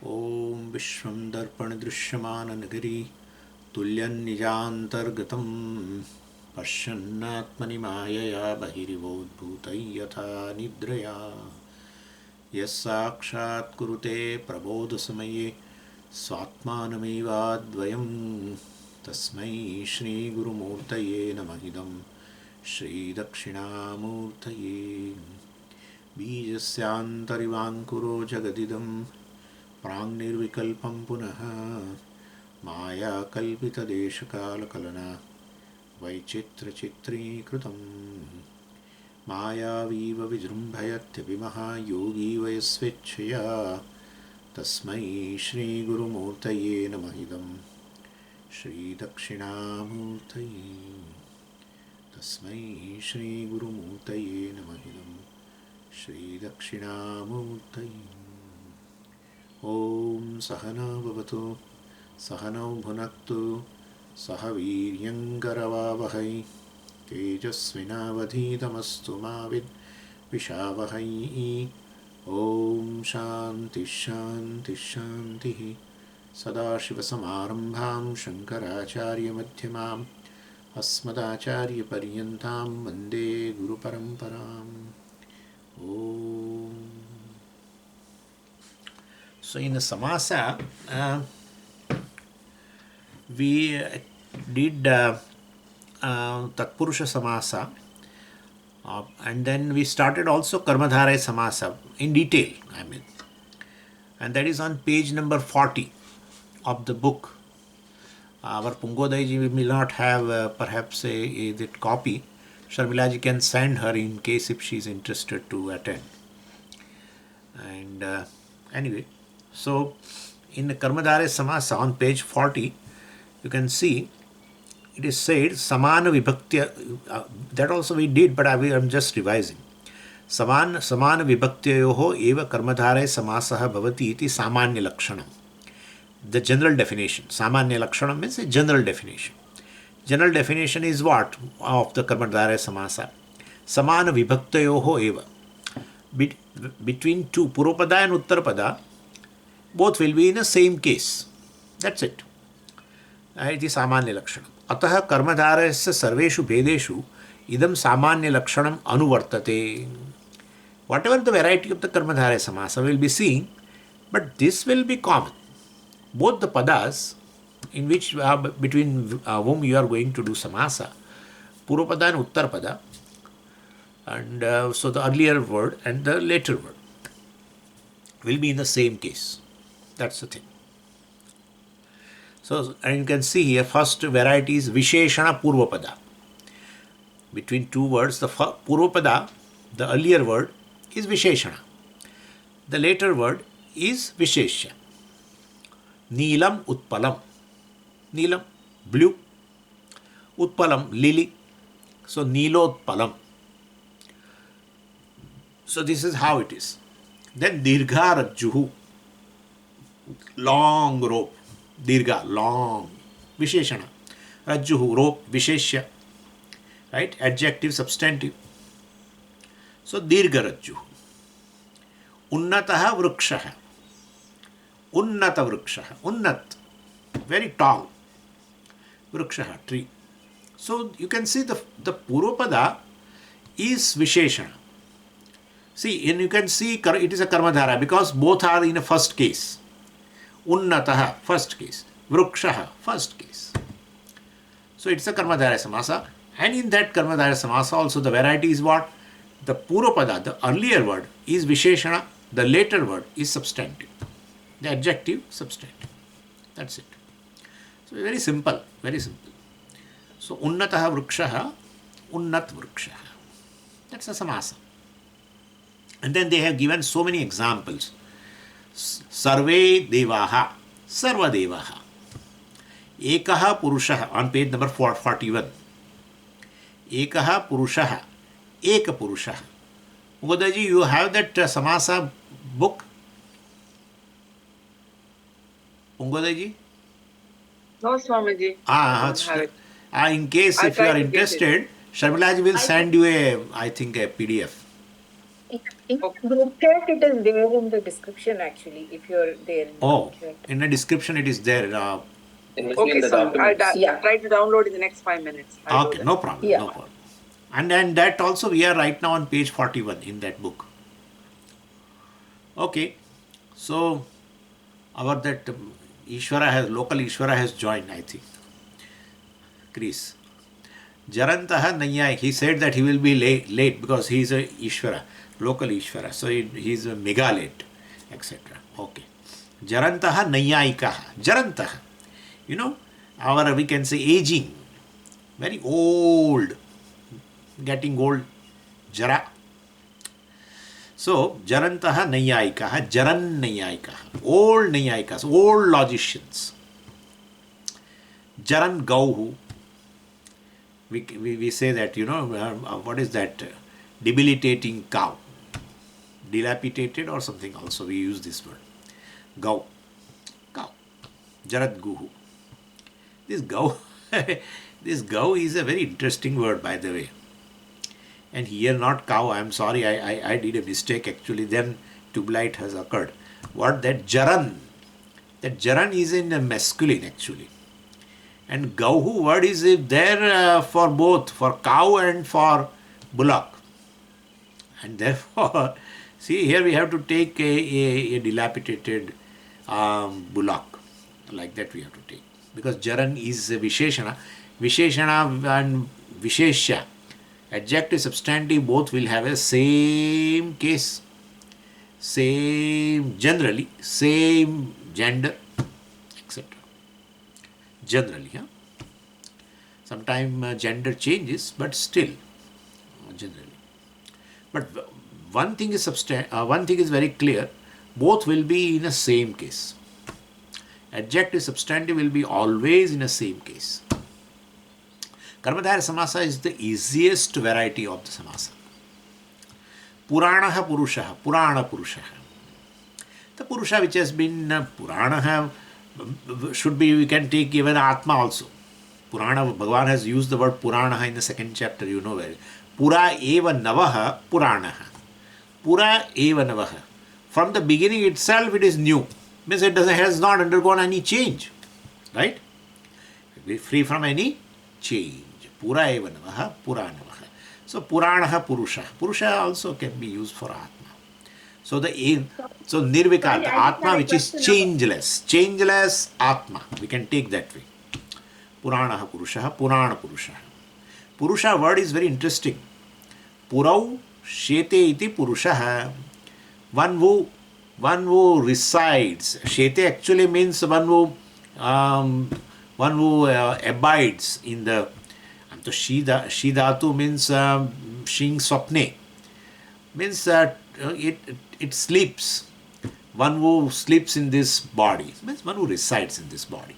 ॐ विश्वं दर्पणदृश्यमाननगरी तुल्यन्निजान्तर्गतं पश्यन्नात्मनि मायया बहिरिवोद्भूतं यथा निद्रया यस्साक्षात् कुरुते प्रबोधसमये स्वात्मानमेवाद्वयं तस्मै श्रीगुरुमूर्तये नमः इदं श्रीदक्षिणामूर्तये बीजस्यान्तरिवाङ्कुरो जगदिदं प्राङ्निर्विकल्पं पुनः मायाकल्पितदेशकालकलना वैचित्र्यचित्रीकृतं मायावीव विजृम्भयत्यभिमहायोगी वयस्वेच्छया तस्मै श्रीगुरुमूर्तये नमः इदं श्रीदक्षिणामूर्तये तस्मै श्रीगुरुमूर्तये नमः इदं श्रीदक्षिणामूर्तये ॐ सहना भवतु सहनौ भुनक्तु सह वीर्यङ्करवावहै तेजस्विनावधीतमस्तु मा विद्विषावहै ॐ शान्तिः शान्तिः शान्तिः सदाशिवसमारम्भां शङ्कराचार्यमध्यमाम् अस्मदाचार्यपर्यन्तां वन्दे गुरुपरम्पराम् ॐ. So in the Samasa, we did Tatpurusha Samasa, and then we started also Karmadhara Samasa in detail, and that is on page number 40 of the book. Our Pungodaiji will not have perhaps that copy. Sharmilaji can send her in case if she is interested to attend. And anyway, so in the Karmadhara Samasa on page 40, you can see it is said Samana Vibhaktya, that also we did, but I am just revising. Samana Vibhaktyayoho eva Karmadhara Samasaha bhavati iti Samanya Lakshanam. The general definition. Samanya Lakshanam means a general definition. General definition is what of the Karmadhara Samasa? Samana Vibhaktyayoho eva. Between two, Purvapada and Uttarapada, both will be in the same case. That's it. It is Samanya Lakshanam. Ataha Karmadharasya Sarveshu Bhedeshu Idam Samanya Lakshanam Anuvartate. Whatever the variety of the Karmadhara Samasa will be seeing, but this will be common. Both the padas in which between whom you are going to do Samasa, Purvapada and Uttarapada, and so the earlier word and the later word will be in the same case. That's the thing. So, and you can see here, first variety is Visheshana Purvapada. Between two words, the Purvapada, the earlier word, is Visheshana. The later word is Visheshya. Neelam Utpalam. Neelam, blue. Utpalam, lily. So, Neelotpalam. So, this is how it is. Then Dirgha Rajjuhu. Long rope. Dirgha, long. Visheshana. Rajjuhu, rope. Visheshya. Right? Adjective, substantive. So, Dirgha Rajjuhu. Unnataha Vrikshaha. Unnata Vrikshaha. Unnat. Very tall. Vrikshaha, tree. So, you can see the Purvapada is Visheshana. See, and you can see it is a Karmadhara because both are in a first case. Unnataha, first case. Vrikshaha, first case. So it's a Karmadhara Samasa. And in that Karmadhara Samasa also the variety is what? The Purvapada, the earlier word, is Visheshana. The later word is substantive. The adjective, substantive. That's it. So very simple, very simple. So Unnataha Vrikshaha, Unnat Vrikshaha. That's a Samasa. And then they have given so many examples. Sarve Devaha, Sarva Devaha. Ekaha Purushaha, on page number 41. Ekaha Purushaha, Eka Purushaha. Ugodaji, you have that Samasa book? Ungodaji? No, Swamiji. In case if you are interested, Sharmilaji will send you a PDF. In group chat, it is there in the description actually, if you're there in Oh, group chat. in the description it is there. Okay, Swami. I'll try to download in the next 5 minutes. I'll do Okay, that. no problem, no problem. And that also we are right now on page 41 in that book. Okay, so our that local Ishvara has joined, I think. Chris. Jarantaha Nayai, he said that he will be late because he is a Ishvara, local Ishvara. So he is a mega late, etc. Okay. Jarantaha Nayaikaha. Jarantaha. You know, we can say aging, very old, getting old, Jara. So, Jarantaha Nayaikaha, Jaran Nayaikaha, old Nayayikas, old logicians. Jaran Gauhu, we say that, what is that? Debilitating cow. Dilapidated or something also, we use this word. Gau. Cow. Jarat Guhu. This Gau, this Gau is a very interesting word, by the way. And here not cow, I am sorry, I did a mistake actually, then tubulite has occurred. What that Jaran? That Jaran is in a masculine actually. And Gauhu word is there for both, for cow and for bullock. And therefore, see here we have to take a dilapidated bullock. Like that we have to take. Because Jaran is a Visheshana. Visheshana and Vishesha, adjective, substantive, both will have a same case, generally, same gender, etc. Generally, yeah. Sometimes gender changes, but still, generally. But one thing is very clear: both will be in the same case. Adjective, substantive will be always in the same case. Karmadhara Samasa is the easiest variety of the Samasa. Puranaha Purushaha, Purana Purushaha. The Purusha which has been Puranaha should be, we can take even Atma also. Purana, Bhagavan has used the word Puranaha in the second chapter, you know well. Pura eva navaha Puranaha. Pura eva navaha. From the beginning itself it is new. Means it has not undergone any change. Right? It is free from any change. Pura eva navaha Puranavaha. So Puranaha Purusha. Purusha also can be used for Atma. So Nirvikar, the Atma which is changeless. Changeless Atma. We can take that way. Puranaha Purusha, Purana Purusha. Purusha word is very interesting. Purau Shete iti Purusha. One who resides. Shete actually means one who abides in the. So Shidatu means Shing Swapne. Means that it sleeps. One who sleeps in this body. Means one who resides in this body.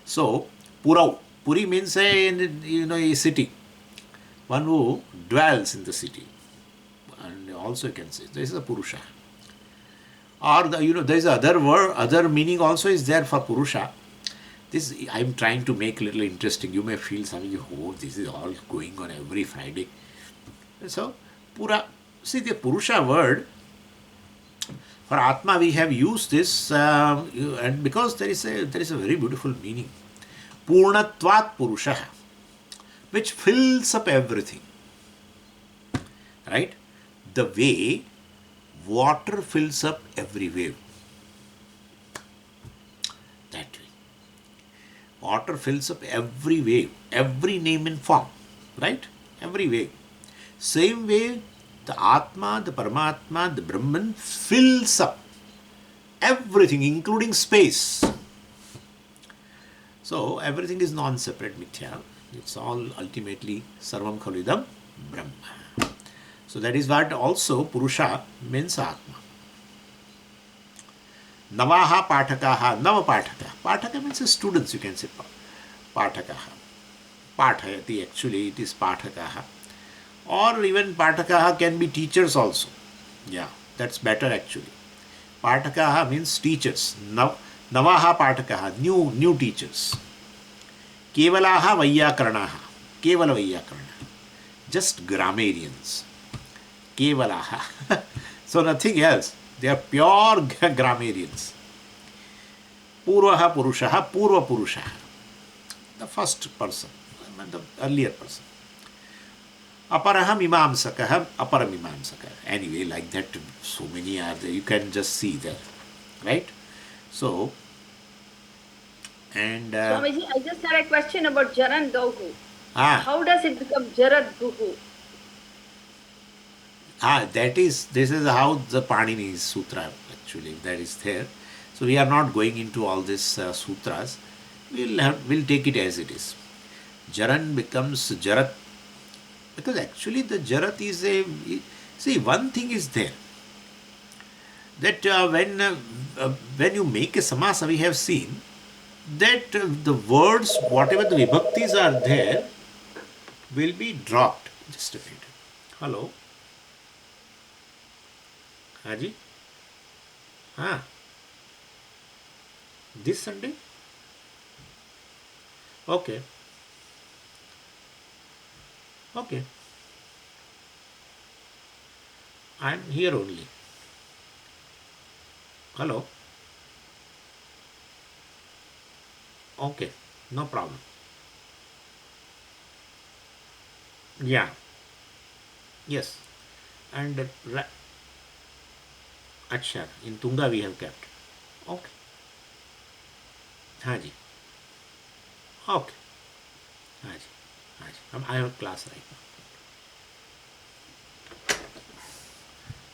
So Purau. Puri means a city. One who dwells in the city. And also you can say this is a Purusha. Or there is other meaning also is there for Purusha. This I am trying to make a little interesting. You may feel something, oh, this is all going on every Friday. So the Purusha word for Atma we have used this and because there is a very beautiful meaning. Purnatvat Purusha, which fills up everything. Right? The way water fills up every wave. That way. Water fills up every wave, every name and form. Right? Every wave. Same way, the Atma, the Paramatma, the Brahman fills up everything, including space. So, everything is non-separate mithya. It's all ultimately Sarvam Khalidam Brahma. So, that is what also Purusha means Atma. Navaha Pathakaha, Nava Pathaka. Pathaka means students, you can say. Pathakaha. Pathayati, actually, it is Pathakaha. Or even Pathakaha can be teachers also. Yeah, that's better actually. Pathakaha means teachers. Navaha Pathakaha, new teachers. Kevalaha Vayyakaranaha. Kevala Vayyakarana. Just grammarians. Kevalaha. So nothing else. They are pure grammarians. Purvaha Purushaha, Purva Purushaha. The first person, the earlier person. Aparaham Mimamsakah, Aparamimamsakah. Anyway, like that, so many are there. You can just see there. Right? So, and. Swamiji, I just had a question about Jaran Gauhu. How does it become Jarad Guhu? This is how the Panini Sutra actually, that is there. So we are not going into all these sutras. We'll take it as it is. Jaran becomes Jarat, because actually the Jarat is see, one thing is there, that when you make a samasa, we have seen that the words, whatever the vibhaktis are there, will be dropped. Just a minute. Hello. Haji? This Sunday? Okay. Okay. I'm here only. Hello. Okay. No problem. Yeah. Yes. And Acha, in Tunga we have kept. Okay. Haji. Okay. Haji. I have a class right now.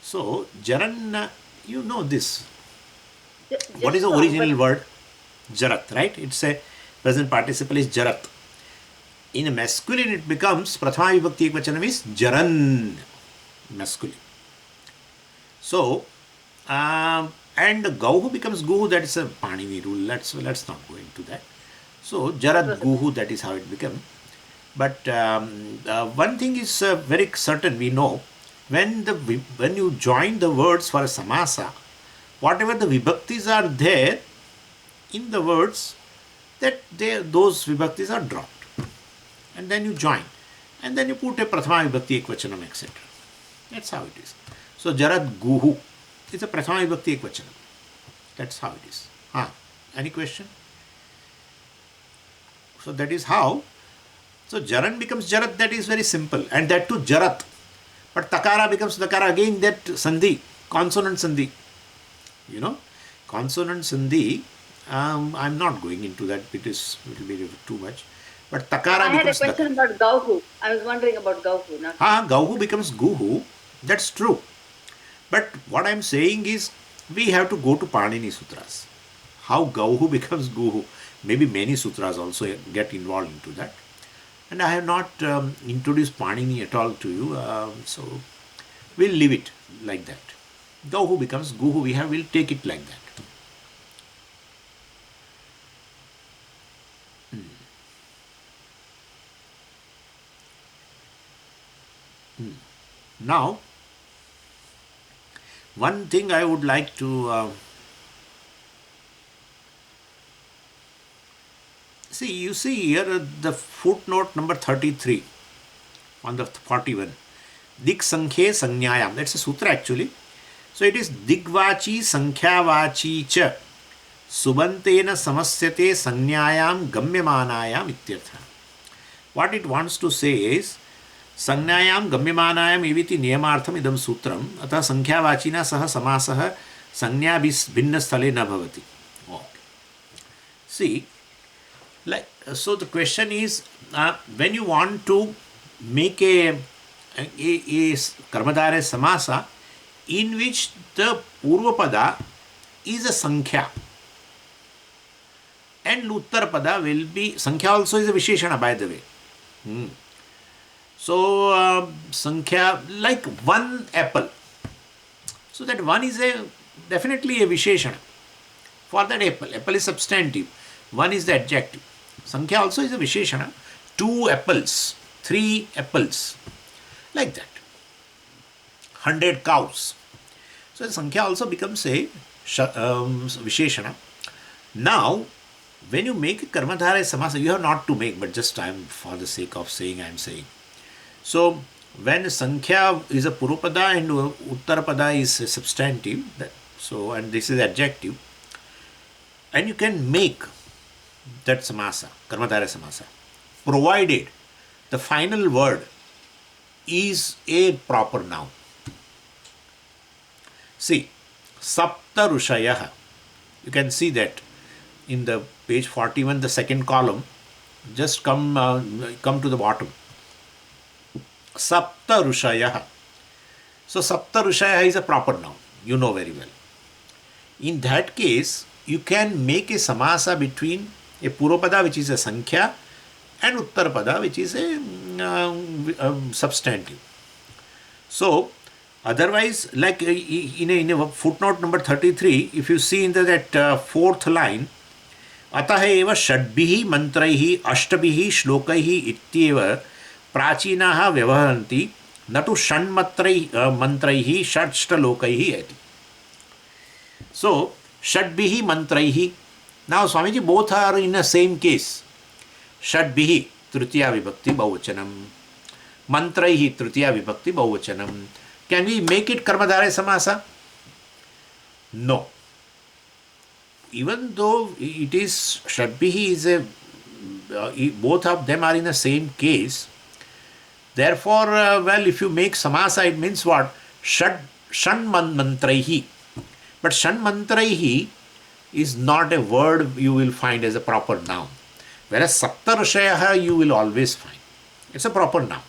So, Jaran, you know this. What is the original word? Jarat, right? It's a present participle is Jarat. In a masculine, it becomes Prathama Vibhakti Ekvachanam is Jaran. Masculine. So, and Gauhu becomes Guhu, that is a Panini rule. Let's not go into that. So, Jarat Guhu, that is how it becomes. But one thing is very certain, we know, when you join the words for a samasa, whatever the vibhaktis are there in the words, those vibhaktis are dropped. And then you join. And then you put a Prathama Vibhakti Ekvachanam, etc. That's how it is. So, Jarat Guhu is a Prathama Vibhakti Ekvachanam. That's how it is. Any question? So, that is how. So, Jaran becomes Jarat, that is very simple. And that too Jarat. But Takara becomes Takara, again that Sandhi, consonant Sandhi. You know, consonant Sandhi, I'm not going into that, it will be too much. But Takara becomes I had a question about Gauhu. I was wondering about Gauhu. Gauhu becomes Guhu, that's true. But what I'm saying is, we have to go to Panini Sutras. How Gauhu becomes Guhu. Maybe many sutras also get involved into that. And I have not introduced Panini at all to you, so we'll leave it like that. Gauhu becomes Guhu, we'll take it like that. Now, one thing I would like to you see here the footnote number 33 on the 41. Dik Sankhe Sanyayam. That's a sutra actually. So it is Digvachi Sankhya cha Subantena Samasyate Sanyayam Gamyamanayam Ityartha. What it wants to say is Sanyayam Gamyamanayam Iviti Niyamartham Idam Sutram Atha Sankhya Saha Samasaha Sanya Bhinna Sthale na bhavati. Okay. See, so the question is, when you want to make a Karmadhara Samasa in which the Purvapada is a Sankhya and Uttarapada will be, Sankhya also is a Visheshana, by the way. So, Sankhya, like one apple. So that one is definitely a Visheshana for that apple. Apple is substantive. One is the adjective. Sankhya also is a Visheshana. 2 apples, 3 apples, like that. 100 cows. So Sankhya also becomes a Visheshana. Now, when you make a Karmadhara Samasa, you have not to make, but just for the sake of saying, I am saying. So, when Sankhya is a Purupada and Uttarapada is a substantive, and this is adjective, and you can make that Samasa, Karmadhara Samasa, provided the final word is a proper noun. See, Sapta Rushayah, you can see that in the page 41, the second column, just come to the bottom. Sapta Rushayah. So Sapta Rushayah is a proper noun, you know very well. In that case, you can make a Samasa between a Purupada, which is a Sankhya, and Uttarapada, which is a substantive. So, otherwise, like in a footnote number 33, if you see in that fourth line, अतः एव षड्भिः मंत्रैः अष्टभिः श्लोकैः इत्येव प्राचीनाः व्यवहरन्ति न तु मंत्रैः षट्श्लोकैः इति. So, षड्भिः मंत्रैः. Now, Swamiji, both are in the same case. षड्भिः तृतीया विभक्ति बहुवचनम, मंत्रैः तृतीया विभक्ति बहुवचनम. Can we make it Karmadhara Samasa? No. Even though it is Shadbihi is both of them are in the same case. Therefore, if you make Samasa, it means what? Shan Mantraihi. But Shan Mantraihi is not a word you will find as a proper noun. Whereas Saptarushayaha you will always find. It's a proper noun.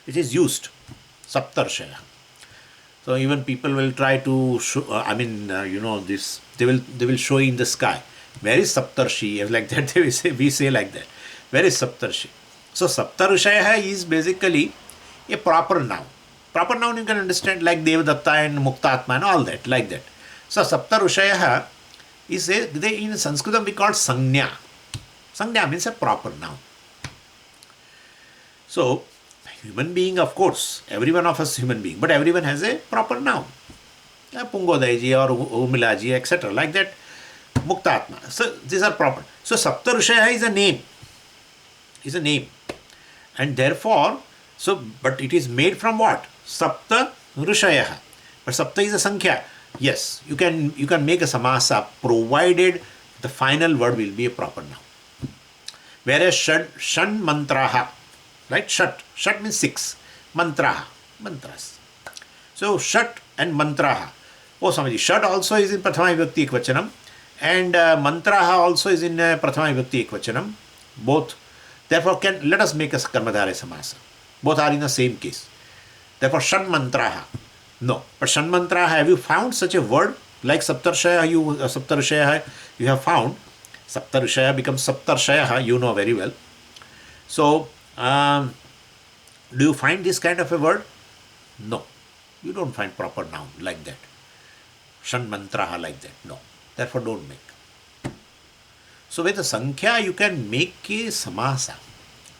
It is used. Saptarushayaha. So even people will try to show, this, they will show in the sky. Where is Saptarshi? Like that we say like that. Where is Saptarshi? So Saptarushaya is basically a proper noun. Proper noun you can understand like Devadatta and Muktatma and all that, like that. So Saptarushaya is in Sanskritam we call Sanya. Sanya means a proper noun. So human being, of course, every one of us human being, but everyone has a proper noun. Pungodaiji or Umilaji, etc. Like that. Muktatma. So these are proper. So Saptarushaya is a name. Is a name. And therefore, but it is made from what? Sapta Rushaya. But Sapta is a Sankhya. Yes, you can make a Samasa provided the final word will be a proper noun. Whereas Shan Mantraha. Right? Shat means 6. Mantraha. Mantras. So, Shat and Mantraha. Oh, Swamiji, Shat also is in Prathama Vibhakti Ekvachanam. And Mantraha also is in Prathama Vibhakti Ekvachanam. Both. Therefore, let us make a Karmadhara Samasa. Both are in the same case. Therefore, Shan Mantraha. No. But Shan Mantraha, have you found such a word? Like Saptarshaya, you have found. Saptarushaya becomes Saptarshaya, you know very well. So, do you find this kind of a word? No. You don't find proper noun like that. Shan Mantraha like that. No. Therefore, don't make. So, with the Sankhya, you can make a Samasa.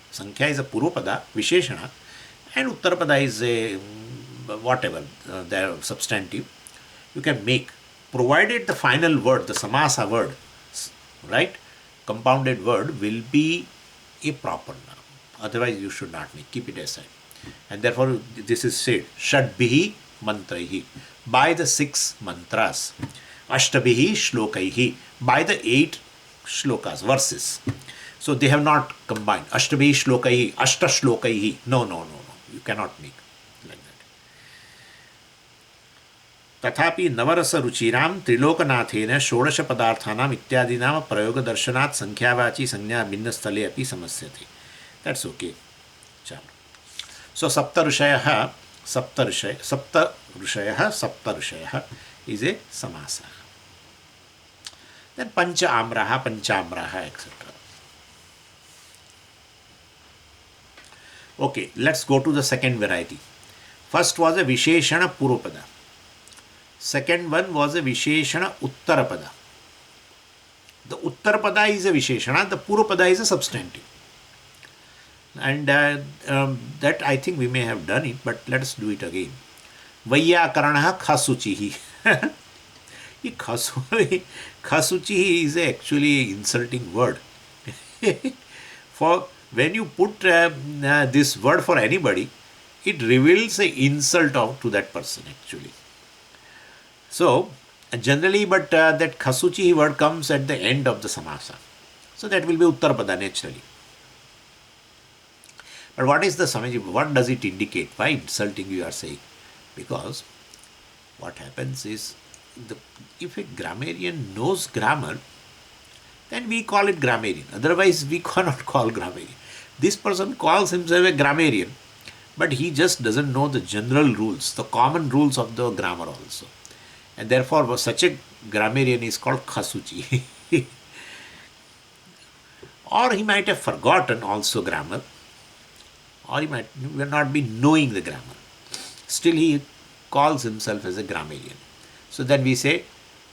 Sankhya is a Purupada, Visheshana, and Uttarapada is a whatever, their substantive. You can make, provided the final word, the Samasa word, right, compounded word will be a proper noun. Otherwise, you should not make. Keep it aside. And therefore, this is said, Shadbihi Mantraihi, by the 6 mantras. Ashtabihi Shlokaihi, by the 8 shlokas, verses. So, they have not combined. Ashtabihi Shlokaihi, Ashta Shlokaihi. No. You cannot make like that. तथापि नवरस रुचिराम त्रिलोकनाथेन षोडश पदार्थानाम इत्यादिनाम प्रयोग दर्शनात् संख्यावाची संज्ञा भिन्न स्थले अपि समस्यते. That's okay. So Saptarushayaha is a Samasa. Then Pancha Amraha, etc. Okay, let's go to the second variety. First was a Visheshana Purupada. Second one was a Visheshana Uttarapada. The Uttarapada is a Visheshana, the Purupada is a substantive. And that I think we may have done it, but let us do it again. Vayyakaranaha khasuchihi. Khasuchihi is actually an insulting word. For when you put this word for anybody, it reveals an insult to that person actually. So, generally, but that khasuchi word comes at the end of the samasa. So, that will be uttarapada naturally. But what is the samaji? What does it indicate? Why insulting you are saying? Because what happens is, if a grammarian knows grammar, then we call it grammarian. Otherwise, we cannot call grammarian. This person calls himself a grammarian, but he just doesn't know the general rules, the common rules of the grammar also. And therefore, such a grammarian is called khasuchi. Or he might have forgotten also grammar, or he might not be knowing the grammar. Still, he calls himself as a grammarian. So then we say,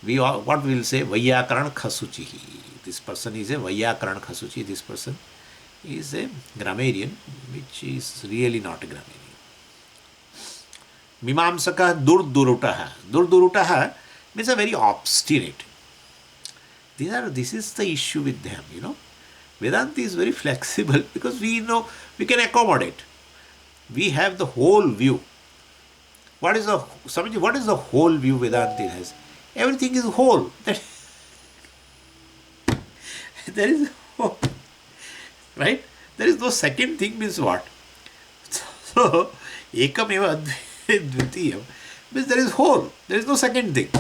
what we will say, Vaiyakaran khasuchi. This person is a Vaiyakaran khasuchi. This person is a grammarian, which is really not a grammarian. Mimamsaka durdurutaha. Durdurutaha means a very obstinate. This is the issue with them, Vedanta is very flexible because we know we can accommodate. We have the whole view. What is the whole view Vedanta has? Everything is whole. There is whole. Right? There is no second thing means what? So, ekam eva dvitiyam means there is whole. There is no second thing.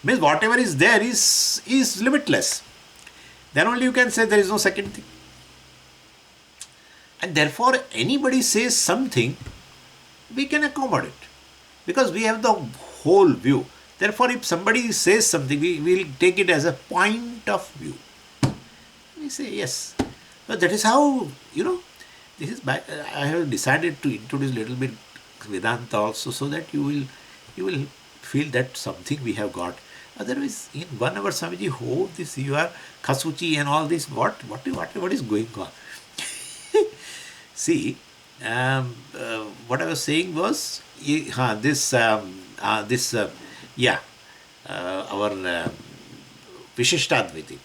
Means whatever is there is limitless. Then only you can say there is no second thing. And therefore, anybody says something, we can accommodate. Because we have the whole view. Therefore, if somebody says something, we will take it as a point of view. We say, yes. But that is how, this is I have decided to introduce a little bit Vedanta also, so that you will feel that something we have got. Otherwise, in 1 hour, Swamiji, this you are khasuchi and all this. What is going on? See, what I was saying was our Vishishtadvaiti.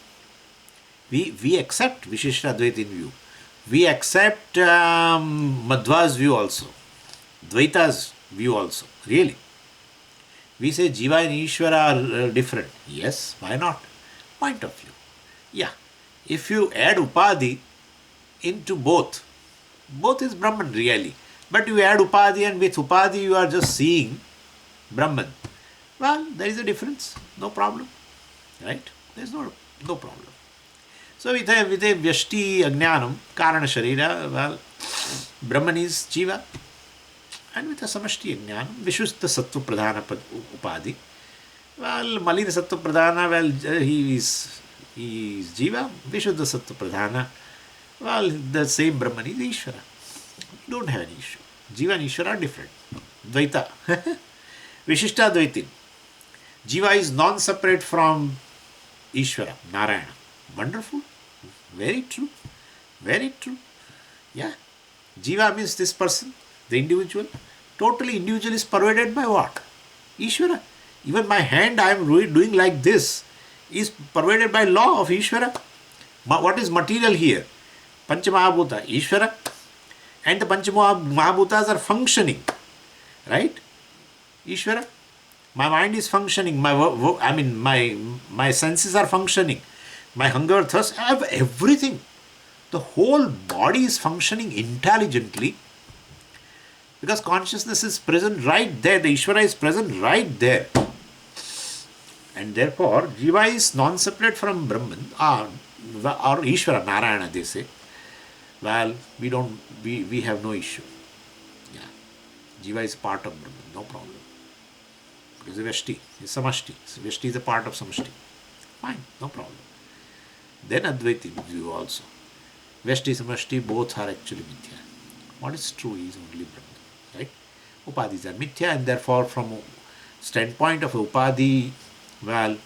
We accept Vishishtadvaiti view. We accept Madhva's view also, Dvaita's view also. Really, we say Jiva and Ishvara are different. Yes, why not? Point of view. Yeah, if you add Upadhi into both is Brahman really. But you add Upadhi, and with Upadhi you are just seeing Brahman. Well, there is a difference. No problem. Right? There is no problem. So with a Vyashti Ajnanam, Karana Sharira, well, Brahman is Jiva. And with a Samashti Ajnanam, Vishuddha Sattva Pradhana Upadhi. Well, Malina Sattva Pradhana, well, he is Jiva. Vishuddha Sattva Pradhana, well, the same Brahman is Ishvara. You don't have an issue. Jiva and Ishvara are different. Dvaita. Vishishta Dvaitin. Jiva is non-separate from Ishvara, Narayana. Wonderful. Very true. Very true. Yeah. Jiva means this person, the individual. Totally individual is pervaded by what? Ishvara. Even my hand I am doing like this is pervaded by law of Ishvara. What is material here? Panchamahabhuta, Ishvara. And the Panchamahabhutas are functioning. Right? Ishvara. My mind is functioning. My senses are functioning. My hunger, thirst, I have everything. The whole body is functioning intelligently because consciousness is present right there. The Ishvara is present right there. And therefore, Jiva is non-separate from Brahman or Ishvara, Narayana, they say. Well, we have no issue. Yeah. Jiva is part of Brahman, no problem. Because the Vyashti is Samashti. Vyashti is a part of Samashti. Fine, no problem. Then Advaiti view also. Vyashti, Samashti, both are actually Mithya. What is true is only Brahman. Right? Upadhis are Mithya, and therefore from standpoint of Upadhi, well,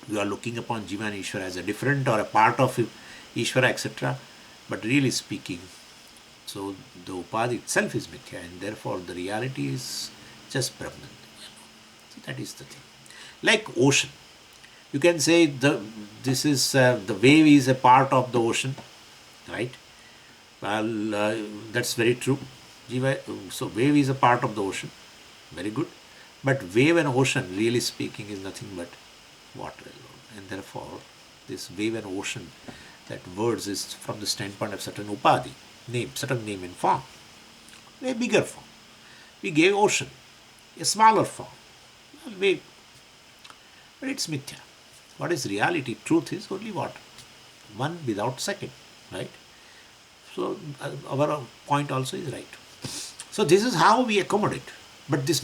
you are looking upon Jiva and Ishvara as a different or a part of Ishvara, etc. But really speaking, so the Upadhi itself is Mithya, and therefore the reality is just Brahman. So that is the thing. Like ocean. You can say the wave is a part of the ocean, right? Well, that's very true. So wave is a part of the ocean. Very good. But wave and ocean, really speaking, is nothing but water alone. And therefore, this wave and ocean, that words is from the standpoint of certain upadhi, name, certain name and form. A bigger form. We gave ocean, a smaller form. Well, wave. But it's mithya. What is reality? Truth is only water. One without second. Right? So our point also is right. So this is how we accommodate. But this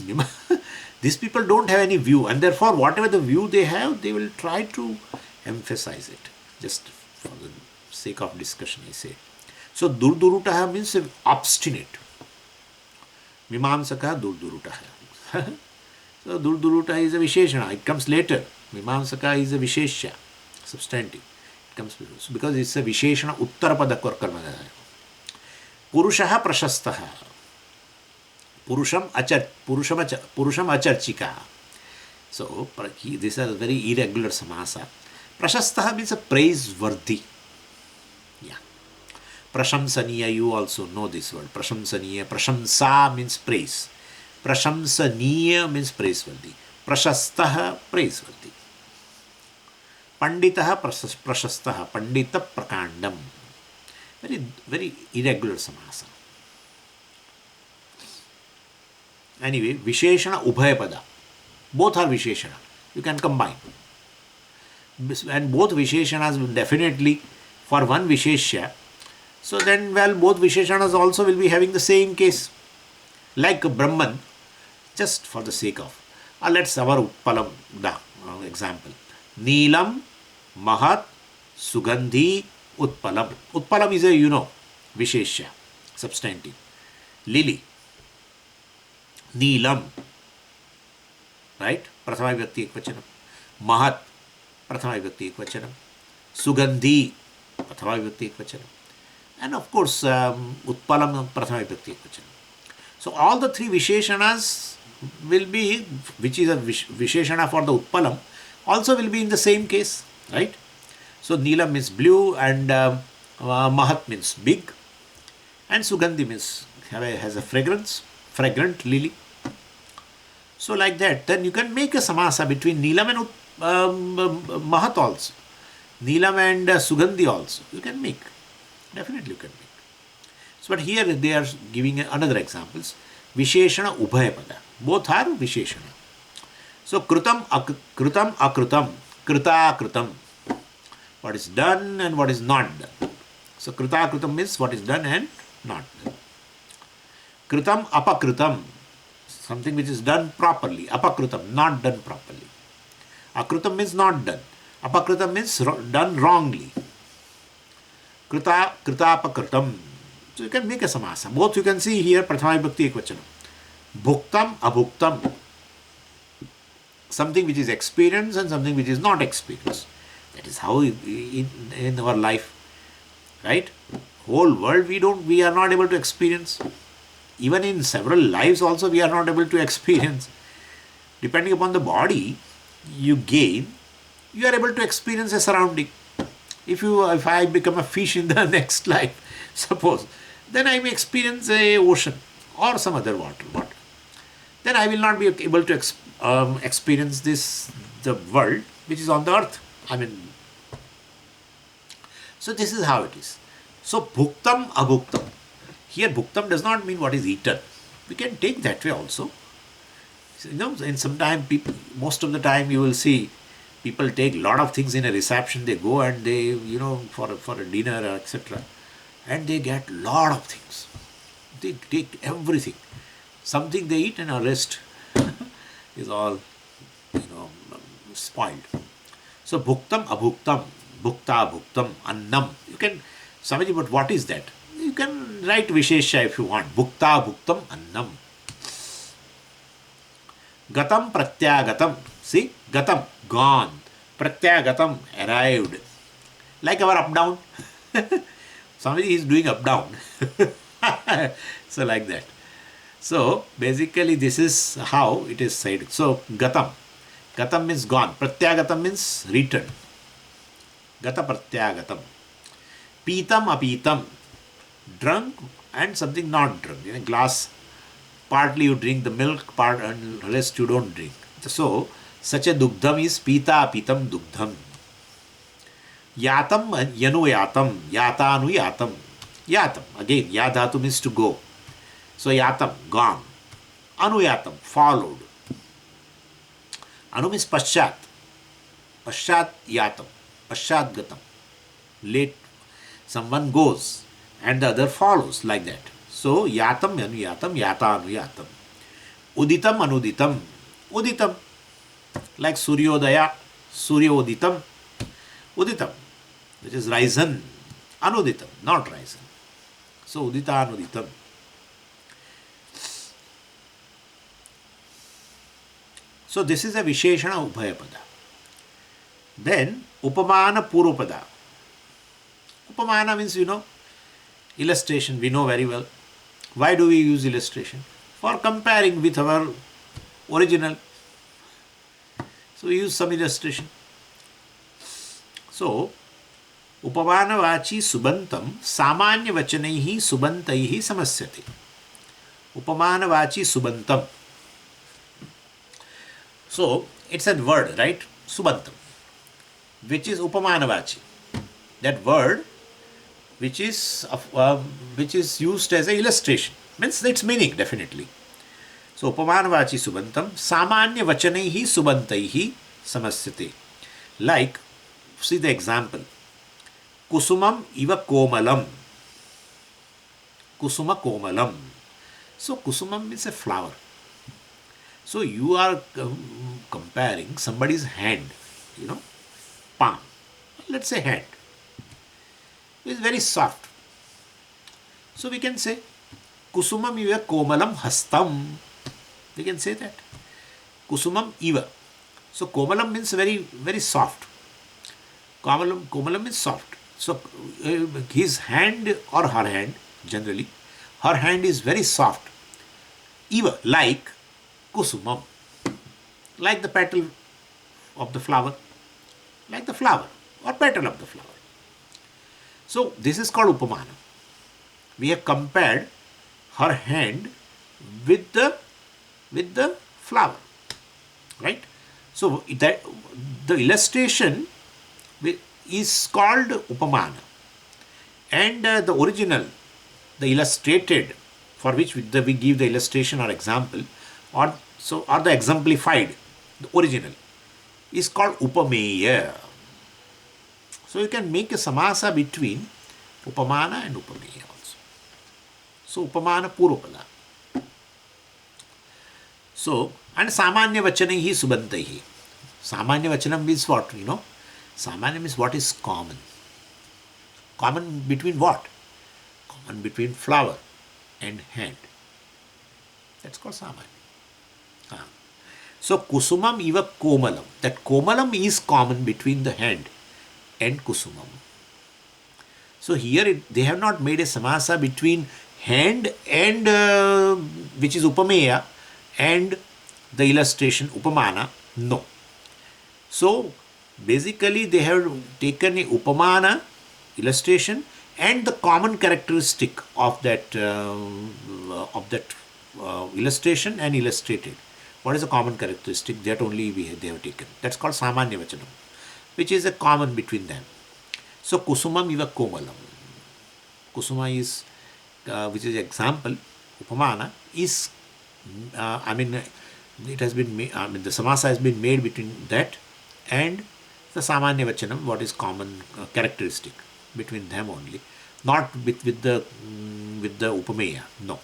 these people don't have any view, and therefore whatever the view they have, they will try to emphasize it. Just for the sake of discussion, I say. So durdurutaha means obstinate. Mimamsaka durdurutaha. So durduruta is a visheshana. It comes later. Mimamsaka is a vishesha, substantive. It comes because it's a visheshana uttarapada karma. Purushaha prashastaha. Purusham acharchika. So these are very irregular samasa. Prashastaha means a praiseworthy. Yeah. Prashamsaniya, you also know this word. Prashamsaniya. Prashamsa means praise. Prashamsaniya means praiseworthy. Prashastaha, praiseworthy. Panditaha prashastaha. Pandita prakandam. Very, very irregular samasa. Anyway, Visheshana Ubhayapada. Both are Visheshana. You can combine. And both Visheshanas will definitely, for one Vishesha, so then, well, both Visheshanas also will be having the same case. Like Brahman, just for the sake of. Let's our Uppalam example. Neelam, Mahat, Sugandhi, Utpalam. Utpalam is a, Vishesha, substantive. Lily. Neelam, right? Prathama Vibhakti Ekvachanam. Mahat, Prathama Vibhakti Ekvachanam. Sugandhi, Prathama Vibhakti Ekvachanam. And of course, Utpalam, Prathama Vibhakti Ekvachanam. So all the three Visheshanas will be, which is a Visheshana for the Utpalam, also will be in the same case, right? So Neelam means blue, and Mahat means big, and Sugandhi means has a fragrant lily. So like that, then you can make a samasa between Neelam and Mahat also. Neelam and Sugandhi also. You can make. Definitely you can make. So, but here they are giving another examples. Visheshana Ubhayapada. Both are Visheshana. So Krutam Akrutam. Krita Krutam. What is done and what is not done. So Krita Krutam means what is done and not done. Kritam Apakrutam. Something which is done properly. Apakrutam, not done properly. Akrutam means not done. Apakrutam means done wrongly. Kritapakrutam. So you can make a samasa. Both you can see here, Prathama Vibhakti Ekvachanam. Bhuktam, Abhuktam. Something which is experienced and something which is not experienced. That is how in our life, right? Whole world we are not able to experience. Even in several lives also we are not able to experience. Depending upon the body you gain, you are able to experience a surrounding. If I become a fish in the next life, suppose, then I may experience a ocean or some other water. Then I will not be able to experience the world which is on the earth. So this is how it is. So bhuktam abhuktam. Here bhuktam does not mean what is eaten. We can take that way also. So, in some time, most of the time you will see people take a lot of things in a reception. They go and they, for a dinner, etc. And they get a lot of things. They take everything. Something they eat and the rest is all, spoiled. So bhuktam abhuktam, bhukta bhuktam, annam. You can, Swamiji, but what is that? You can write Vishesha if you want. Bhukta bhuktam annam. Gatam pratyagatam. See? Gatam, gone. Pratyagatam, arrived. Like our up-down. Somebody is doing up-down. So like that. So basically this is how it is said. So gatam. Gatam means gone. Pratyagatam means return. Gata pratyagatam. Pitam apitam. drunk and something not drunk. In a glass, partly you drink the milk, part and rest you don't drink. So, such a dugdham is pita pitam dugdham. Yatam yanuyatam, yatanuyatam. Yatam, again, yadhatu means to go. So, yatam, gone. Anuyatam, followed. Anu means paschat. Paschat yatam, paschat gatam. Late, someone goes and the other follows, like that. So, yatam yanuyatam, yata anuyatam. Uditam anuditam. Uditam, like Suryodaya, Suryoditam. Uditam, which is risen. Anuditam, not risen. So, udita anuditam. So, this is a Visheshana Ubhayapada. Then, Upamana Purvapada. Upamana means, illustration, we know very well. Why do we use illustration? For comparing with our original. So, we use some illustration. So, Upamana Vachi Subantam Samanya Vachanaihi Subantaihi Samasyate. Upamana Vachi Subantam. So, it's a word, right? Subantam, which is Upamana Vachi. That word which is used as an illustration. Means its meaning, definitely. So, Upamana Vachi Subantam Samanya Vachanaihi Subantaihi Samasyate. Like, see the example. Kusumam iva komalam. Kusuma komalam. So, kusumam means a flower. So, you are comparing somebody's hand, palm. Let's say hand. It is very soft. So, we can say, Kusumam iva komalam hastam. We can say that. Kusumam iva. So, komalam means very, very soft. Komalam means soft. So, his hand or her hand, generally, her hand is very soft. Iva, like kusumam, like the petal of the flower, like the flower or petal of the flower. So, this is called upamana. We have compared her hand with the flower, right? So, that the illustration is called upamana, and the original, the illustrated, for which we give the illustration or example, or the exemplified, the original, is called upameya. So, you can make a samasa between upamana and upameya also. So, upamana purvapada. So, and samanya vachanaihi subantaihi. Samanya vachanam means what? Samanya means what is common. Common between what? Common between flower and hand. That's called samanya. So, kusumam iva komalam. That komalam is common between the hand and kusumam. So, here they have not made a samasa between hand and which is upameya and the illustration upamana. No. So, basically they have taken a upamana illustration and the common characteristic of that illustration and illustrated. What is the common characteristic? That only they have taken. That's called samanya vachanam, which is a common between them. So, kusumam iva komalam. Kusuma is, which is example, upamana is, it has been made, the samasa has been made between that and the samanya vachanam, what is common characteristic between them only, not with the upameya. No.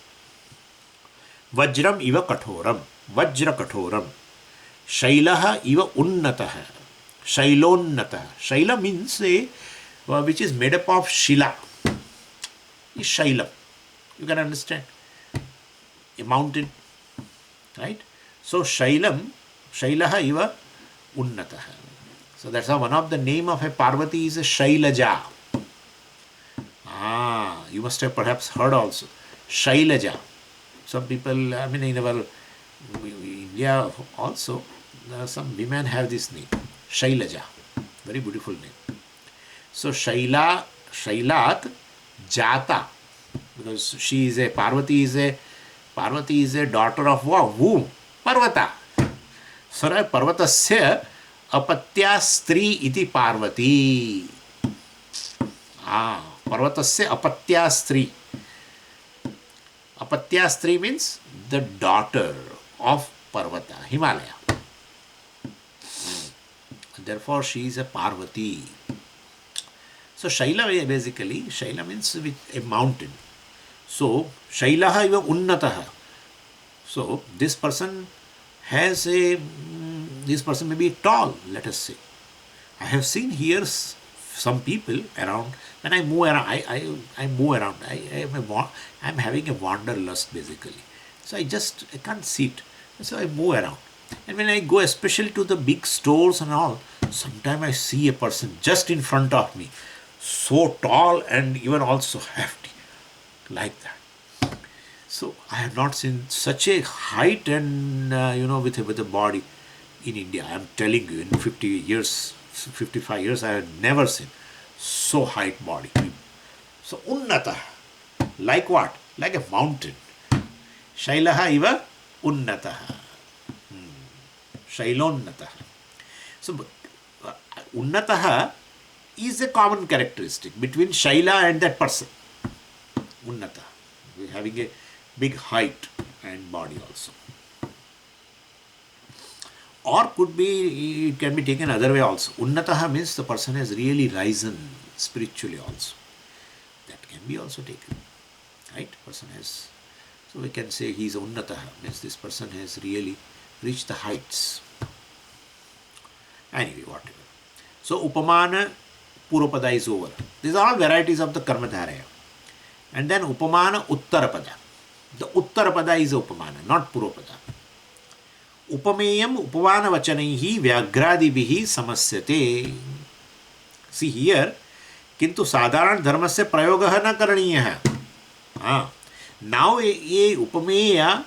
Vajram iva kathoram. Vajra kathoram. Shailaha iva unnataha. Shailonnataha. Shaila means which is made up of shila. Is shailam. You can understand. A mountain. Right? So, Shailaha iva unnataha. So, that's how one of the name of a Parvati is a Shailaja. You must have perhaps heard also. Shailaja. Some people, in our India also, some women have this name. Shailaja. Very beautiful name. So, Shailat Jata. because she is a Parvati is a daughter of what? Whom? Parvata. So Parvatasya apatya stri iti Parvati. Parvatasya apatya stri. Apatya stri means the daughter of Parvata, Himalaya. Therefore, she is a Parvati. So Shaila basically, Shaila means with a mountain. So Shailaha iva unnataha. So this person has this person may be tall, let us say. I have seen here some people around. When I move around, I move around. I'm having a wanderlust basically. So I can't sit. So I move around. And when I go especially to the big stores and all, sometimes I see a person just in front of me, so tall and even also hefty, like that. So I have not seen such a height and with a body in India. I am telling you, in 50 years, 55 years, I have never seen so height body. So unnata, like what? Like a mountain. Shailaha iva unnataha. Shailonnataha. So unnataha is a common characteristic between Shaila and that person. Unnata. We're having a big height and body also. Or it can be taken other way also. Unnataha means the person has really risen spiritually also. That can be also taken. Right? Person has. So we can say he is unnataha, means this person has really reached the heights. Anyway, whatever. So Upamana Purvapada is over. These are all varieties of the Karmadharaya. And then Upamana Uttarapada. The Uttarapada is Upamana, not Purvapada. Upameyam Upavana Vachanaihi Vyagradibihi Samasyate. See here, Kintu Sadharan Dharmasya Prayogaha na Karaniyaha. Now a Upameya,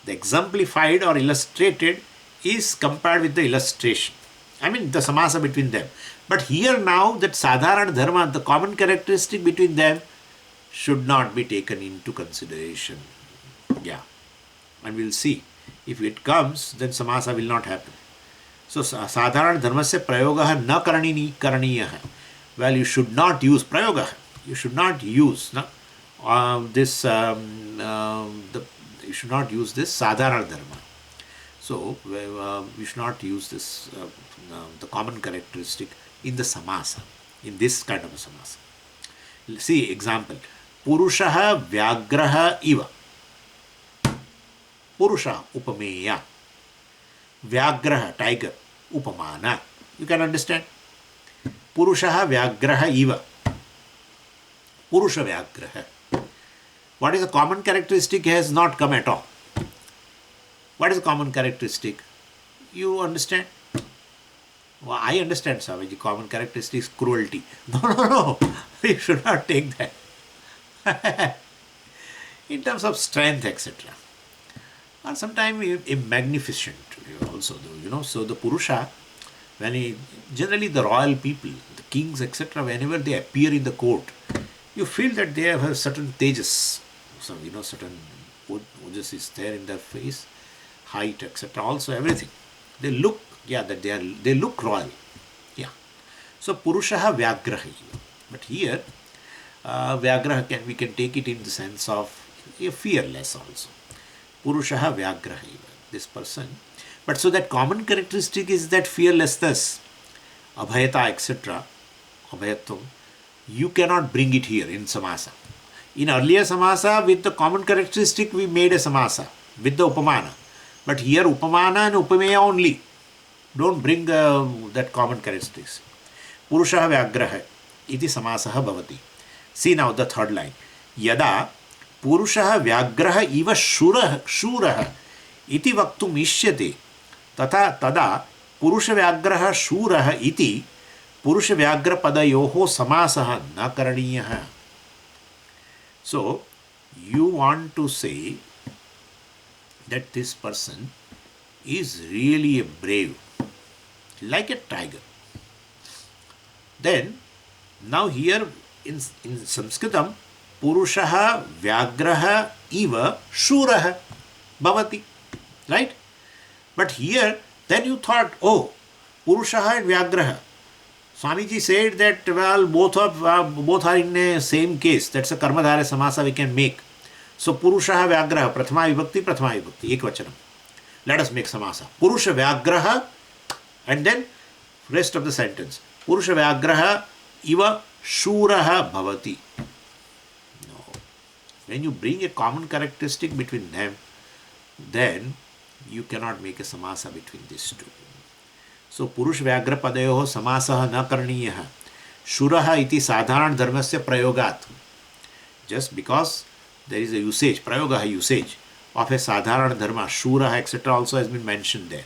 the exemplified or illustrated, is compared with the illustration. I mean the samasa between them. But here now that sadharana dharma, the common characteristic between them, should not be taken into consideration. Yeah. And we'll see. If it comes, then samasa will not happen. So sadharana dharmasya prayogaha na karaniyaha. Well, you should not use prayogaha. You should not use you should not use this sadharana dharma. So we should not use this the common characteristic in the samasa, in this kind of a samasa. See example. Purushaha vyagraha iva. Purusha upameya. Vyagraha tiger upamana. You can understand. Purushaha vyagraha iva. Purusha vyagraha. What is the common characteristic has not come at all. What is the common characteristic? You understand? Well, I understand, Savaji. Common characteristic is cruelty. No. You should not take that. In terms of strength, etc. Or sometimes a magnificent also, So the Purusha, generally the royal people, the kings, etc., whenever they appear in the court, you feel that they have a certain tejas. So, certain ojas is there in their face, height, etc. Also everything. They look, they look royal. Yeah. So Purushaha Vyagraha. But here, Vyagraha we can take it in the sense of fearless also. Purushaha Vyagraha. This person. But so that common characteristic is that fearlessness, Abhayata, etc. Abhayatvam. You cannot bring it here in samasa. In earlier samasa, with the common characteristic, we made a samasa with the upamana. But here, upamana and upameya only. Don't bring that common characteristics. Purushaha vyagraha iti samasaha bhavati. See now the third line. Yada purushaha vyagraha iva shuraha iti vaktum ishyate tada purusha vyagraha shuraha iti Purusha Vyagra Padayoho Samasaha na Karaniyaha. So, you want to say that this person is really a brave, like a tiger. Then, now here in Sanskritam, Purushaha Vyagraha Iva Shuraha Bhavati. Right? But here, then you thought, oh, Purushaha and Vyagraha. Swamiji said that, well, both are in the same case. That's a Karmadhara Samasa we can make. So, Purushaha Vyagraha, Prathama Vibhakti, Ekvachanam. Let us make Samasa. Purusha Vyagraha, and then rest of the sentence. Purusha Vyagraha Iva Shuraha Bhavati. No. When you bring a common characteristic between them, then you cannot make a Samasa between these two. So, Purush Vyagra Padayoho Samasaha na karniyaha. Shuraha iti sadharan dharmasya prayogat. Just because there is a usage, prayogaha usage of a sadharan dharma, shuraha etc. also has been mentioned there.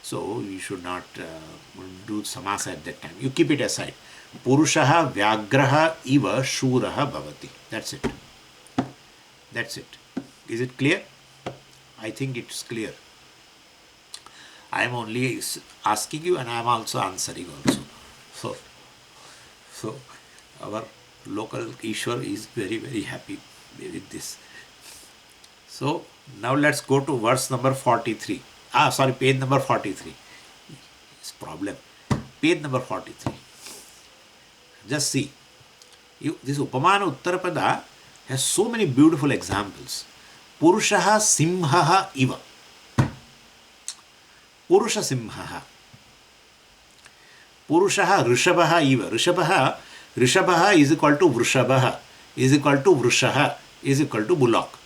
So, you should not do Samasa at that time. You keep it aside. Purushaha Vyagraha iva shuraha bhavati. That's it. That's it. Is it clear? I think it's clear. I am only asking you and I am also answering also. So our local Ishwar is very, very happy with this. So now let's go to verse number 43. Page number 43. It's problem. Page number 43. Just see. This Upamana Uttarapada has so many beautiful examples. Purushaha Simhaha Iva. Purusha Simhaha. Purushaha Rishabhaha Iva. Rishabhaha is equal to Vrishabhaha, is equal to Vrishaha, is equal to Bullock.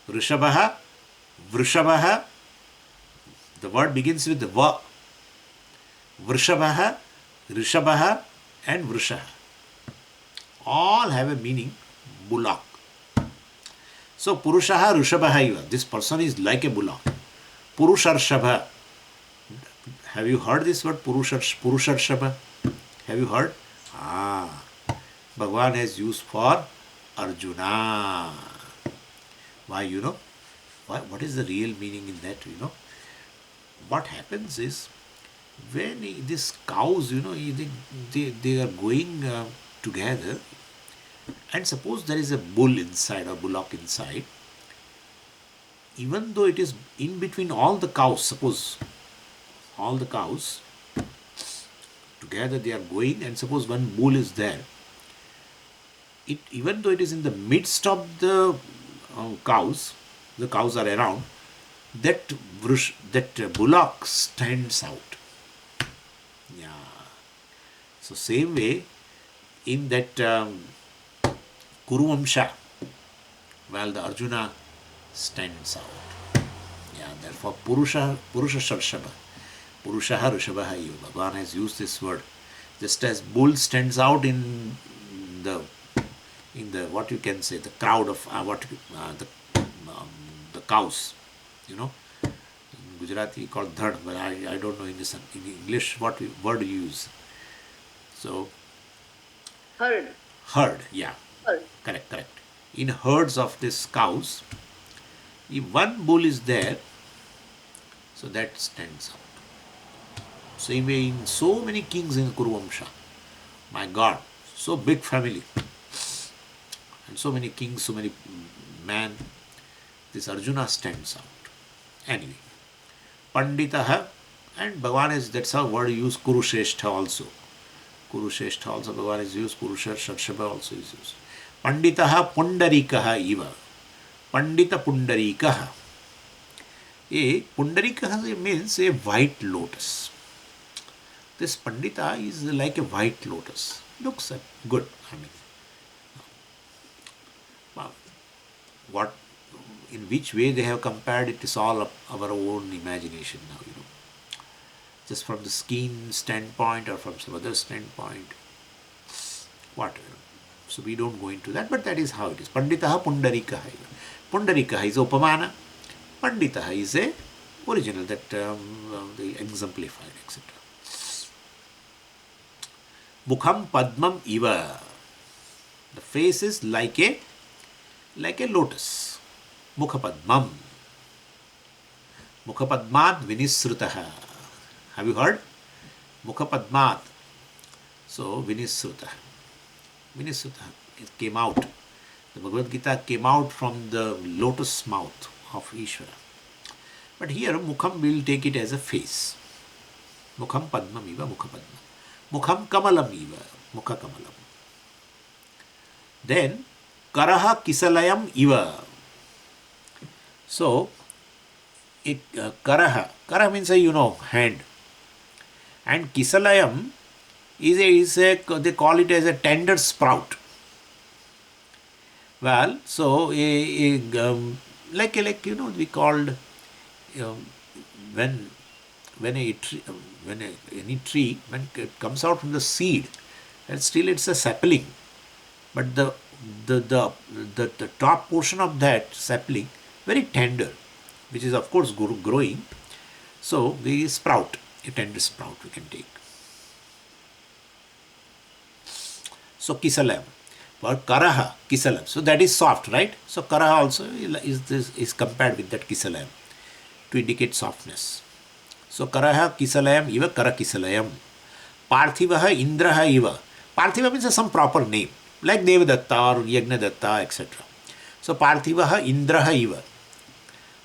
Rishabhaha, Vrishabhaha, the word begins with the Va. Vrishabhaha, Rishabhaha and Vrishaha. All have a meaning, Bullock. So, Purushaha Rishabhaha Iva. This person is like a bullock. Purusharshabha. Have you heard this word Purusharshabha? Have you heard? Bhagwan has used for Arjuna. Why, you know? What is the real meaning in that, you know? What happens is, when these cows, you know, they are going together, and suppose there is a bull inside or bullock inside, even though it is in between all the cows, suppose all the cows together they are going, and suppose one bull is there, even though it is in the midst of the cows are around, that bullock stands out. Yeah. So same way in that Kuruvamsha, well, the Arjuna stands out. Yeah, therefore Purusha Sharshabha. Purushaha Rishabhaha Iva. Bhagavan has used this word. Just as bull stands out in the what you can say, the crowd of the cows, you know. In Gujarati called dhad, but I don't know in English what word you use. So herd, yeah. Herd. Correct. In herds of these cows, if one bull is there, so that stands out. Same way in so many kings in Kuruvamsha. My God, so big family. And so many kings, so many men. This Arjuna stands out. Anyway. Panditaha, and Bhagavan is, that's how word used, Kurusheshtha also. Kurusheshtha also Bhagavan is used, Purusha Sharshaba also is used. Panditaha Pundarikaha Iva. Pandita Pundarikaha. Pundarikaha means a white lotus. This Pandita is like a white lotus. Looks good. I mean, in which way they have compared it is all of our own imagination now, you know. Just from the skin standpoint or from some other standpoint, whatever. So we don't go into that, but that is how it is. Panditaha Pundarikaha. Pundarikaha is Upamana. Panditaha is a original, that the exemplified, etc. Mukham Padmam Iva. The face is like a lotus. Mukhapadmam. Mukhapadmat Vinisrutaha. Have you heard? Mukhapadmat. So Vinisrutaha. It came out. The Bhagavad Gita came out from the lotus mouth of Ishvara. But here Mukham will take it as a face. Mukham Padmam iva Mukha Padma. Mukham Kamalam iva Mukha Kamalam. Then Karaha Kisalayam iva. So, Karaha means hand. And Kisalayam they call it as a tender sprout. Well, so we called when any tree when it comes out from the seed, and still it's a sapling, but the top portion of that sapling very tender, which is of course growing. So the sprout, a tender sprout we can take. So kisalam, or karaha kisalam. So that is soft, right? So karaha also is compared with that kisalam to indicate softness. So karaha kisalayam iva kara kisalayam. Parthivaha indraha iva. Parthiva means some proper name, like Devadatta or Yagnadatta, etc. So Parthivaha indraha iva.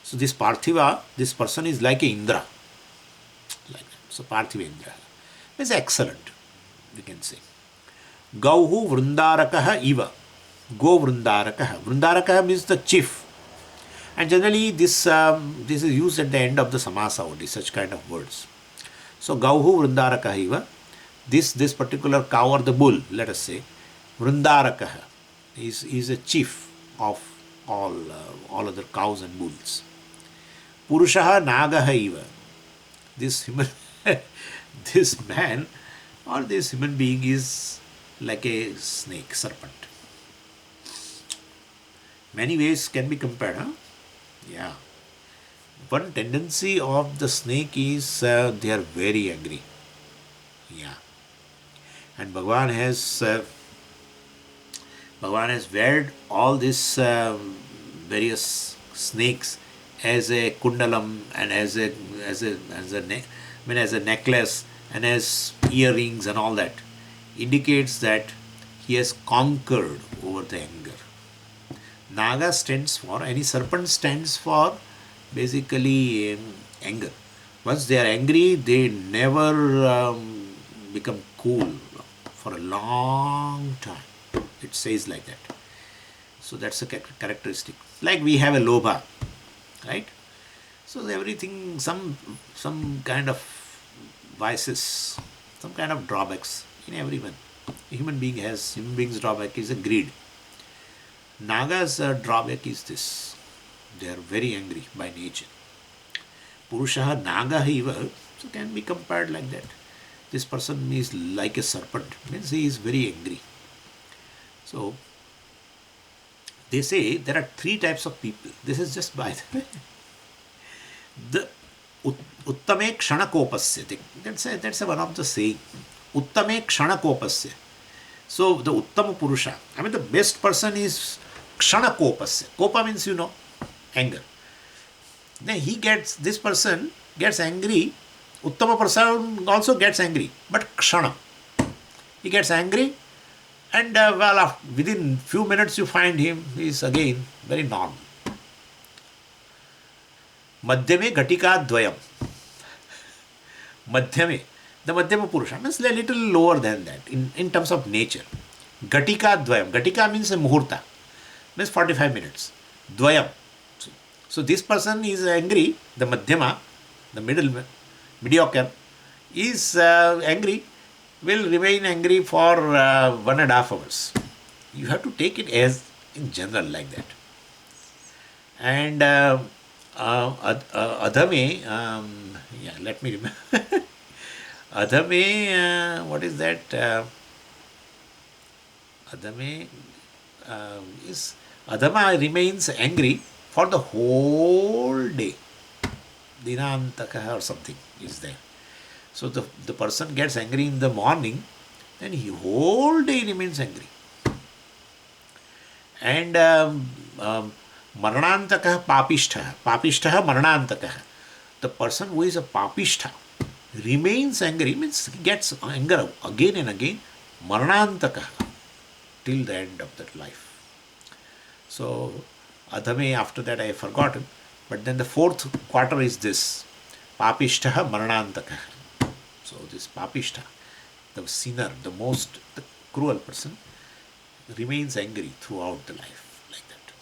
So this Parthiva, this person is like a Indra. Like that. So Parthiva Indra is excellent, we can say. Gauhu Vrundarakaha iva. Go Vrundarakaha. Vrundarakaha means the chief. And generally this is used at the end of the Samasa only, such kind of words. So Gauhu Vrundarakaha iva. This particular cow or the bull, let us say, Vrundarakaha is a chief of all other cows and bulls. Purushaha Nagaha iva. This man or this human being is like a snake, serpent. Many ways can be compared, huh? Yeah. One tendency of the snake is they are very angry. Yeah. And Bhagavan has weared all these various snakes as a kundalam and as a necklace and as earrings and all that. Indicates that he has conquered over the anger. Naga stands for, any serpent stands for basically anger. Once they are angry, they never become cool for a long time. It says like that. So that's a characteristic. Like we have a lobha, right? So everything, some kind of vices, some kind of drawbacks in everyone. Human being's drawback is a greed. Naga's drawback is this. They are very angry by nature. Purushaha Nagaha iva, so can be compared like that. This person is like a serpent, means he is very angry. So they say there are three types of people. This is just by the way. The Uttame Kshanakopasya. That's one of the saying. Uttame Kshanakopasya. So the Uttama Purusha, the best person is Kshanakopasya. Kopa means anger. Then this person gets angry. Uttama person also gets angry, but Kshana. He gets angry and within few minutes you find him, he is again very normal. Madhyame Ghatika Dvayam. Madhyame. The Madhyama Purusha means a little lower than that in terms of nature. Ghatika Dvayam. Ghatika means a Muhurta. Means 45 minutes. Dvayam. So this person is angry, the Madhyama, the mediocre, is angry, will remain angry for 1.5 hours. You have to take it as in general like that. And Adhame, let me remember. Adhame, what is that? Adhame is Adhama remains angry for the whole day. Dinantaka or something is there. So the person gets angry in the morning, then he whole day remains angry. And Maranantaka Papishtha. Papishtha Maranantaka. The person who is a Papishtha remains angry, means he gets anger again and again. Maranantaka. till the end of that life. So, adhame, after that I have forgotten. But then the fourth quarter is this. Papishtaha maranantakaha. So this papishta, the sinner, the cruel person, remains angry throughout the life, like that.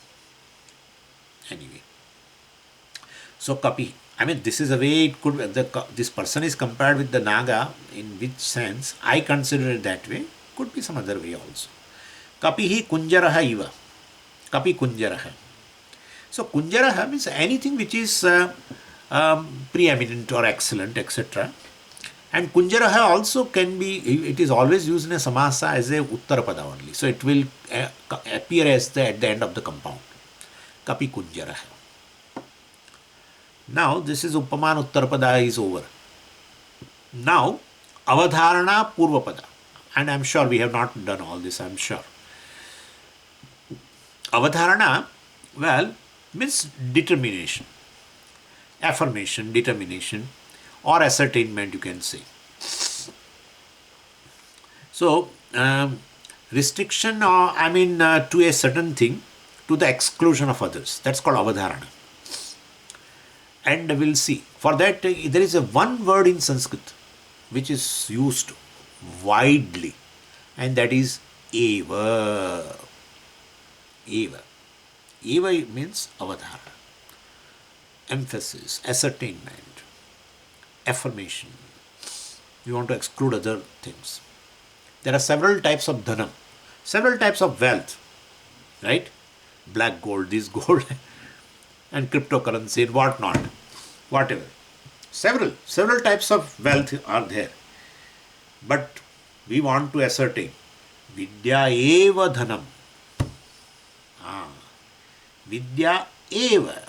Anyway. So Kapi, this is a way it could, this person is compared with the Naga, in which sense I consider it that way, could be some other way also. Kapihi kunjaraha iva. Kapi kunjaraha. So kunjaraha means anything which is preeminent or excellent, etc. And kunjaraha also can be, it is always used in a samasa as a uttarapada only. So it will appear as at the end of the compound. Kapi kunjaraha. Now this is Upaman Uttarapada is over. Now Avadharana Purvapada. And I am sure we have not done all this, I am sure. Avadharana, means determination, affirmation, determination, or ascertainment, you can say. So, restriction to a certain thing to the exclusion of others. That's called avadharana. And we'll see. For that, there is one word in Sanskrit which is used widely, and that is eva. Eva. Eva means avadharana, emphasis, ascertainment, affirmation. You want to exclude other things. There are several types of dhanam, several types of wealth, right? Black gold, this gold, and cryptocurrency and whatnot, whatever. Several types of wealth are there. But we want to ascertain vidya eva dhanam. Vidya eva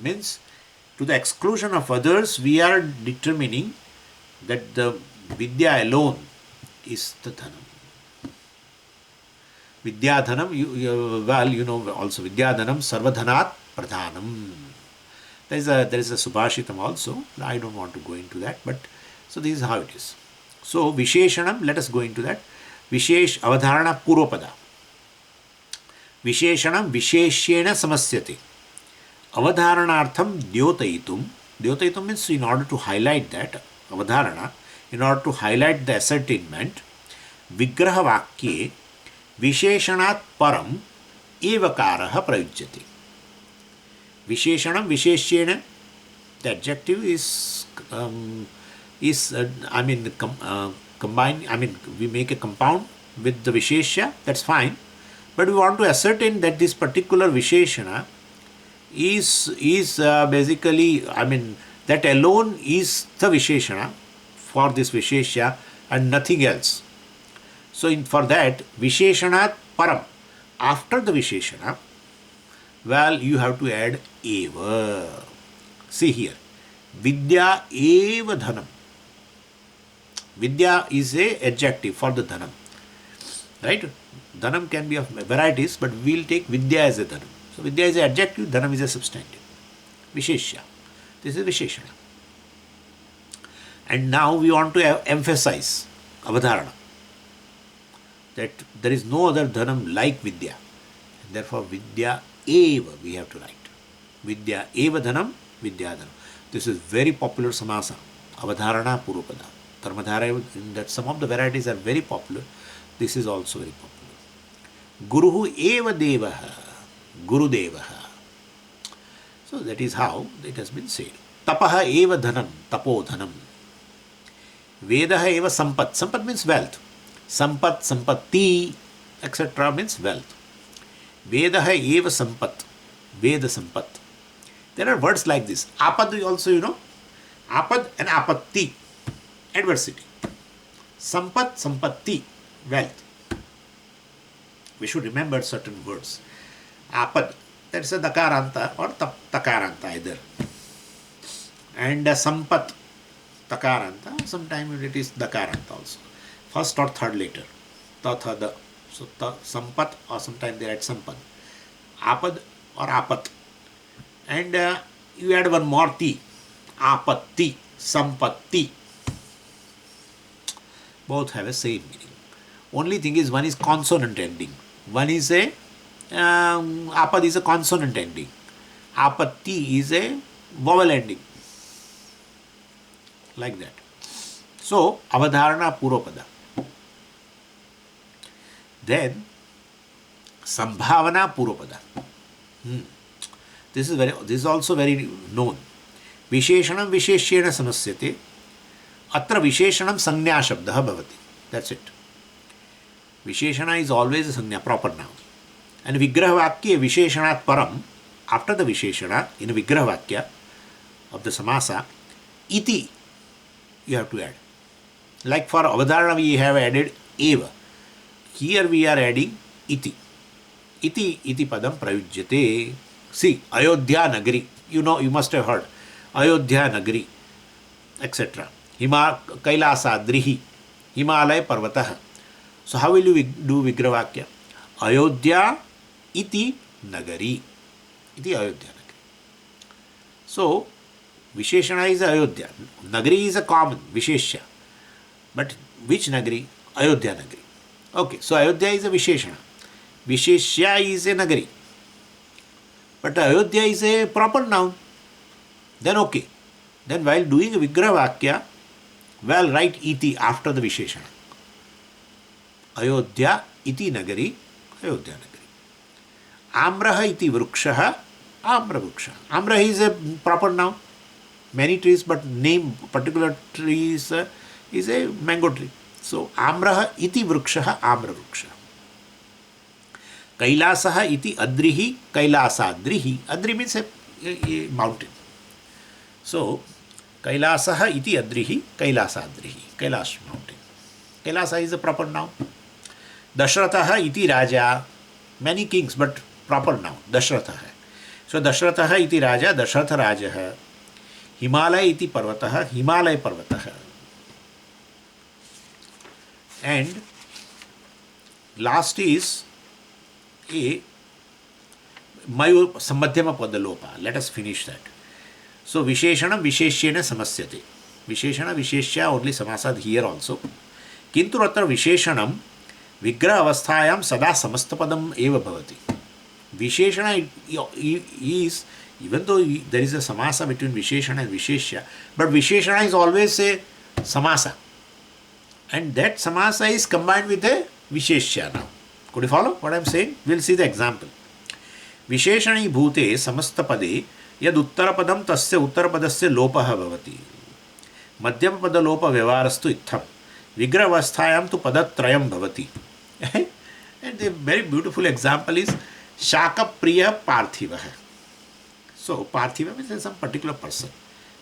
means to the exclusion of others, we are determining that the vidya alone is the dhanam. Vidya dhanam, also vidya dhanam sarvadhanat pradhanam. There is a subhashitam also. I don't want to go into that, but so this is how it is. So visheshanam, let us go into that. Vishesh avadharana purvapada. Visheshanam visheshyena samasyate. Avadharanartham dyotayitum. Dyotayitum means in order to highlight that, avadharana, in order to highlight the ascertainment, vigraha vakye visheshanat param evakaraha prayujyate. Visheshanam visheshyena, the adjective is combined, we make a compound with the visheshya, that's fine. But we want to ascertain that this particular visheshana is basically, that alone is the visheshana for this visheshya and nothing else. So for that, visheshanat param, after the visheshana, you have to add eva. See here, vidya eva dhanam. Vidya is a adjective for the dhanam, right? Dhanam can be of varieties, but we will take vidya as a dhanam. So vidya is an adjective, dhanam is a substantive. Visheshya. This is visheshana. And now we want to emphasize avadharana, that there is no other dhanam like vidya. Therefore vidya eva we have to write. Vidya eva dhanam, vidya dhanam. This is very popular samasa. Avadharana purvapada. Karmadhara, that some of the varieties are very popular. This is also very popular. Guruhu eva devaha. Guru devaha. So that is how it has been said. Tapaha eva dhanam. Tapo dhanam. Vedaha eva sampat. Sampat means wealth. Sampat, sampatti, etc. means wealth. Vedaha eva sampat. Veda sampat. There are words like this. Apad also, Apad and apatti. Adversity. Sampat, sampatti, wealth. We should remember certain words. Apad, that's a dakaranta or takaranta either. And sampat, takaranta, sometimes it is dakaranta also. First or third letter. Tatha, the. So sampat, or sometimes they add sampat. Apad or apat. And you add one more ti. Apatti, sampatti. Both have a same meaning. Only thing is one is consonant ending. One is a apad is a consonant ending. Apatti is a vowel ending. Like that. So avadharana purvapada. Then sambhavana purvapada. This is also very known. Visheshanam visheshyena samasyate. Atra visheshanam sanya shabdah bhavati. That's it. Visheshana is always a sanya, proper noun. And vigraha vakya visheshanat param, after the visheshana, in vigraha vakya of the samasa, iti you have to add. Like for avadharana we have added eva. Here we are adding iti. Iti padam prayujyate. See, Ayodhya Nagari. You know, you must have heard. Ayodhya Nagari, etc. Kailasa Drihi. Himalaya Parvatah. So how will you do Vigravakya? Ayodhya iti Nagari. Iti Ayodhya Nagari. So, Visheshana is Ayodhya. Nagari is a common, Visheshya. But which Nagari? Ayodhya Nagari. Okay, so Ayodhya is a Visheshana. Visheshya is a Nagari. But Ayodhya is a proper noun. Then okay. Then while doing a Vigraha Vakya, well, write iti after the Visheshana. Ayodhya iti Nagari, Ayodhya Nagari. Amraha iti Vrukshaha, Amra Vruksha. Amra is a proper noun. Many trees, but name particular trees is a mango tree. So Amraha iti Vrukshaha, Amra Vruksha. Kailasaha iti Adrihi, Kailasadrihi. Adri means a mountain. So Kailasaha iti Adrihi, Kailasadrihi. Kailash mountain. Kailasa is a proper noun. Dashrataha iti Raja. Many kings, but proper noun. Dashrataha. So Dashrataha iti Raja, Dashratha Rajaha. Himalaya iti Parvataha, Himalaya Parvataha. And last is a Mayur Samadhyama Padalopa. Let us finish that. So Visheshanam Visheshyena Samasyate. Visheshana Visheshya only samasad here also. Kintu ratra Visheshanam Vigraha Avasthayam Sada Samastapadam Eva Bhavati. Visheshana is, even though there is a samasa between Visheshana and Visheshya, but Visheshana is always a samasa. And that samasa is combined with a Visheshya now. Could you follow what I am saying? We will see the example. Visheshani bhute samastapade yad uttarapadam tasya uttarapadasya lopaha bhavati. Madhyapada lopa vyavarastu itham. Vigravasthayam tu padatrayam bhavati. And the very beautiful example is Shaka Priya Parthivaha. So Parthiva means some particular person,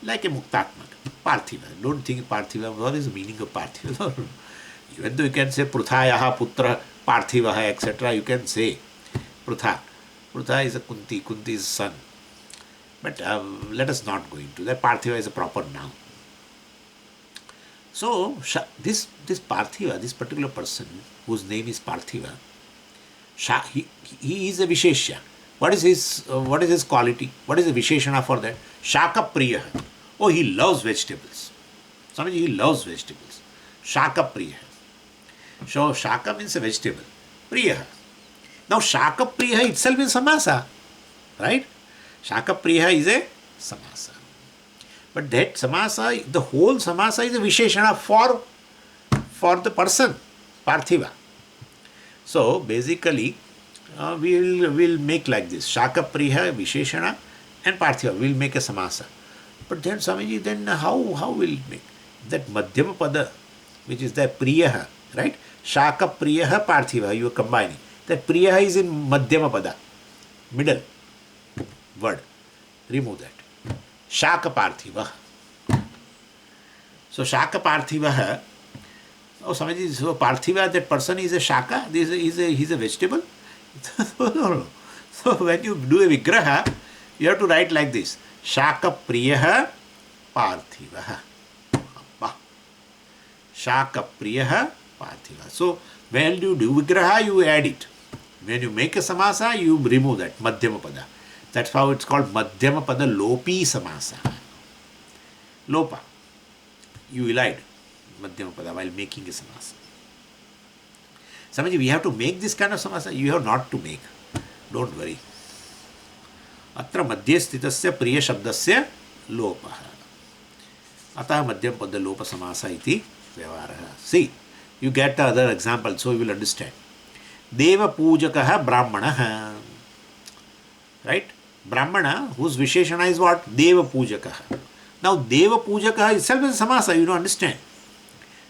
like a Muktatmak. Parthiva. Don't think Parthiva. What is the meaning of Parthiva? Even though you can say Pruthayaha Putra Parthivaha, etc., you can say Prutha. Prutha is a Kunti. Kunti is son. But let us not go into that. Parthiva is a proper noun. So this Parthiva, this particular person whose name is Parthiva, he is a Visheshya. What is his quality? What is the Visheshana for that? Shaka Priya. Oh, he loves vegetables. Swamiji, he loves vegetables. Shaka Priya. So Shaka means a vegetable. Priya. Now Shaka Priya itself is samasa. Right? Shaka Priya is a samasa. But that samasa, the whole samasa is a Visheshana for the person, Parthiva. So basically, we'll make like this. Shaka Priya, Visheshana and Parthiva. We'll make a samasa. But then Swamiji, then how will we make? That Madhyama Pada, which is the Priya, right? Shaka Priya Parthiva, you are combining. That Priya is in Madhyama Pada, middle word. Remove that. Shaka Parthiva. So Shaka Parthiva. Oh, Swamiji, so Parthiva, that person is a Shaka, he's a vegetable? No. So when you do a Vigraha, you have to write like this. Shaka Priya Parthiva. Shaka Priya Parthiva. So when you do Vigraha, you add it. When you make a samasa, you remove that, Madhyama Pada. That's how it's called Madhyama Pada Lopi Samasa. Lopa. You elide Madhyama Pada while making a samasa. Swamiji, we have to make this kind of samasa? You have not to make. Don't worry. Atra madhye sthitasya priya shabdasya lopah. Atah madhyam padda lopa samasa iti vyavaraha. See, you get the other example, so you will understand. Deva pujakaha brahmanaha. Right? Brahmana, whose visheshana is what? Deva pujakaha. Now, Deva pujakaha itself is a samasa, you don't understand.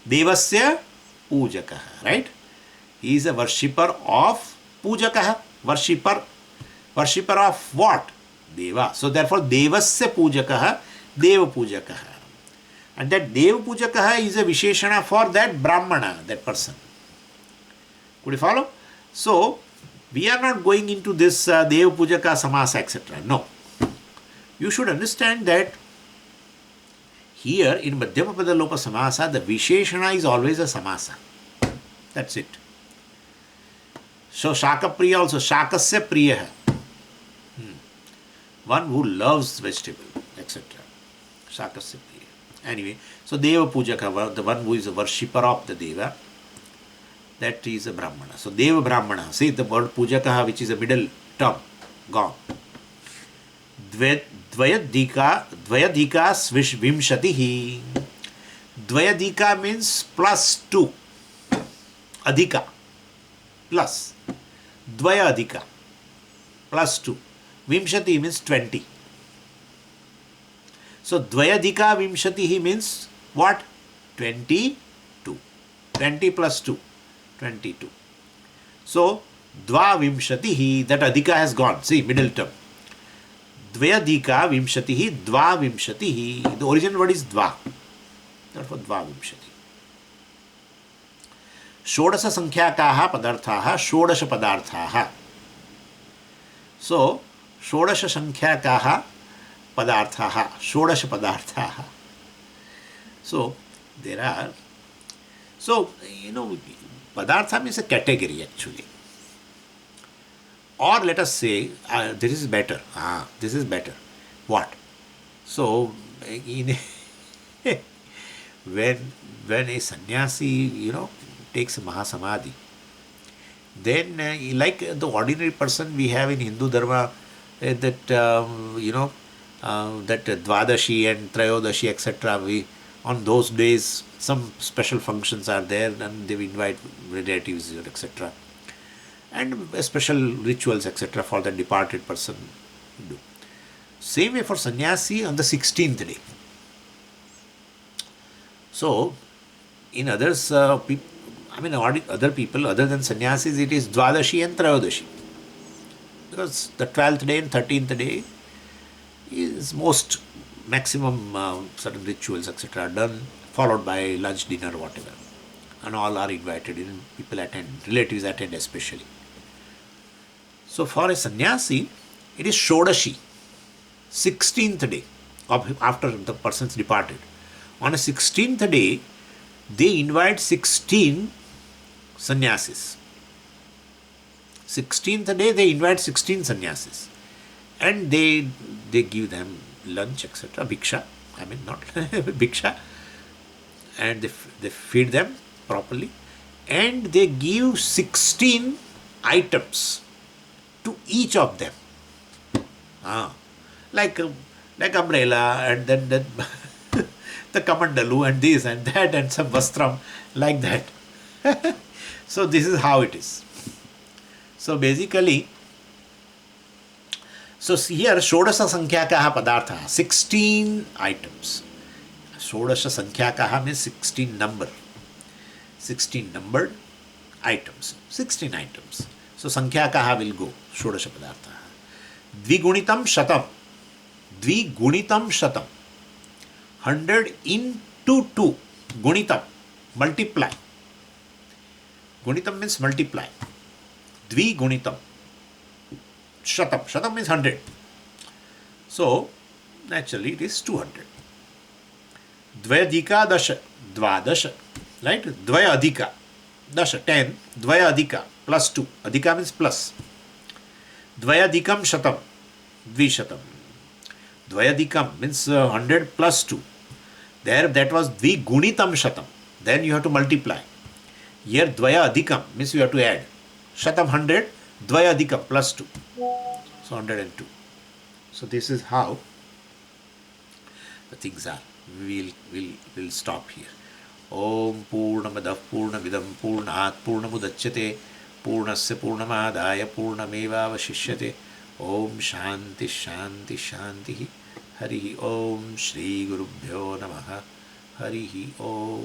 Devasya pujakaha, right? He is a worshipper of pujakaha. Worshipper of what? Deva. So, therefore, Devasya pujakaha, Deva pujakaha. And that Deva pujakaha is a visheshana for that Brahmana, that person. Could you follow? So, we are not going into this Deva pujaka samasa, etc. No. You should understand that here in Madhyamapada Lopa Samasa, the Visheshana is always a samasa. That's it. So Shakapriya also, Shakasya Priyaha. One who loves vegetable, etc. Shakasya Priya. Anyway, so Deva Pujaka, the one who is a worshipper of the Deva, that is a Brahmana. So Deva Brahmana, see the word Pujakaha, which is a middle term, gone. Dvayadika vimshatihi. Dvayadika means plus 2. Adhika. Plus. Dvayadika. Plus 2. Vimshati means 20. So Dvayadika vimshatihi means what? 22. 20 plus 2. 22. So Dva vimshatihi, that adhika has gone. See, middle term. Dvayadika vimshatihi, Dva vimshatihi. The original word is Dva. Therefore, Dva vimshati. Shodasa sankhyaakaha padarthaha, Shodasha padarthaha. So, Shodasha sankhyaakaha padarthaha, Shodasha padarthaha. So, there are. So, padartha means a category actually. Or let us say, this is better. This is better. What? So, when a sannyasi, takes a mahasamadhi, then like the ordinary person we have in Hindu Dharma, that Dvadashi and Trayodashi, etc. On those days, some special functions are there and they invite relatives, etc. And special rituals, etc. for the departed person do. Same way for sannyasi on the 16th day. So, in others, other people other than sannyasis, it is Dvadashi and Trayodashi. Because the 12th day and 13th day is most maximum certain rituals, etc. are done, followed by lunch, dinner, whatever. And all are invited, people attend, relatives attend especially. So for a sannyasi, it is Shodashi, 16th day after the person's departed. On a 16th day, they invite 16 sannyasis. 16th day, they invite 16 sannyasis. And they give them lunch, etc. Bhiksha, not bhiksha. And they feed them properly. And they give 16 items to each of them. Like umbrella and then the kamandalu and this and that and some vastram, like that. So this is how it is. So basically, so here Shodasa Sankhyaakaha Padartha, 16 items. Shodasa Sankhyaakaha means 16 number. 16 numbered items. 16 items. So Sankhyaakaha will go, Shodasha Padartha. Dvigunitam Shatam. Dvigunitam Shatam. 100 into 2. Gunitam. Multiply. Gunitam means multiply. Dvigunitam. Shatam. Shatam means 100. So, naturally it is 200. Dvayadika dasha. Dvadasha. Right? Dvayadika. Dasha. 10. Dvayadika. Plus 2. Adhika means plus. Dvayadikam shatam. Dvishatam. Dvayadikam means 100 plus 2. There that was Dvigunitam shatam. Then you have to multiply. Here dvaya adhikam means you have to add. Shatam 100, dvaya adhikam plus 2. So 102. So this is how the things are. We'll stop here. Om Purnamadav Purnamidam Purnat Purnamudachyate Purnasya Purnamadaya Purnamevavashishyate. Om Shanti Shanti Shanti. Hari Om Shri Gurubhyo Namaha. Hari Om.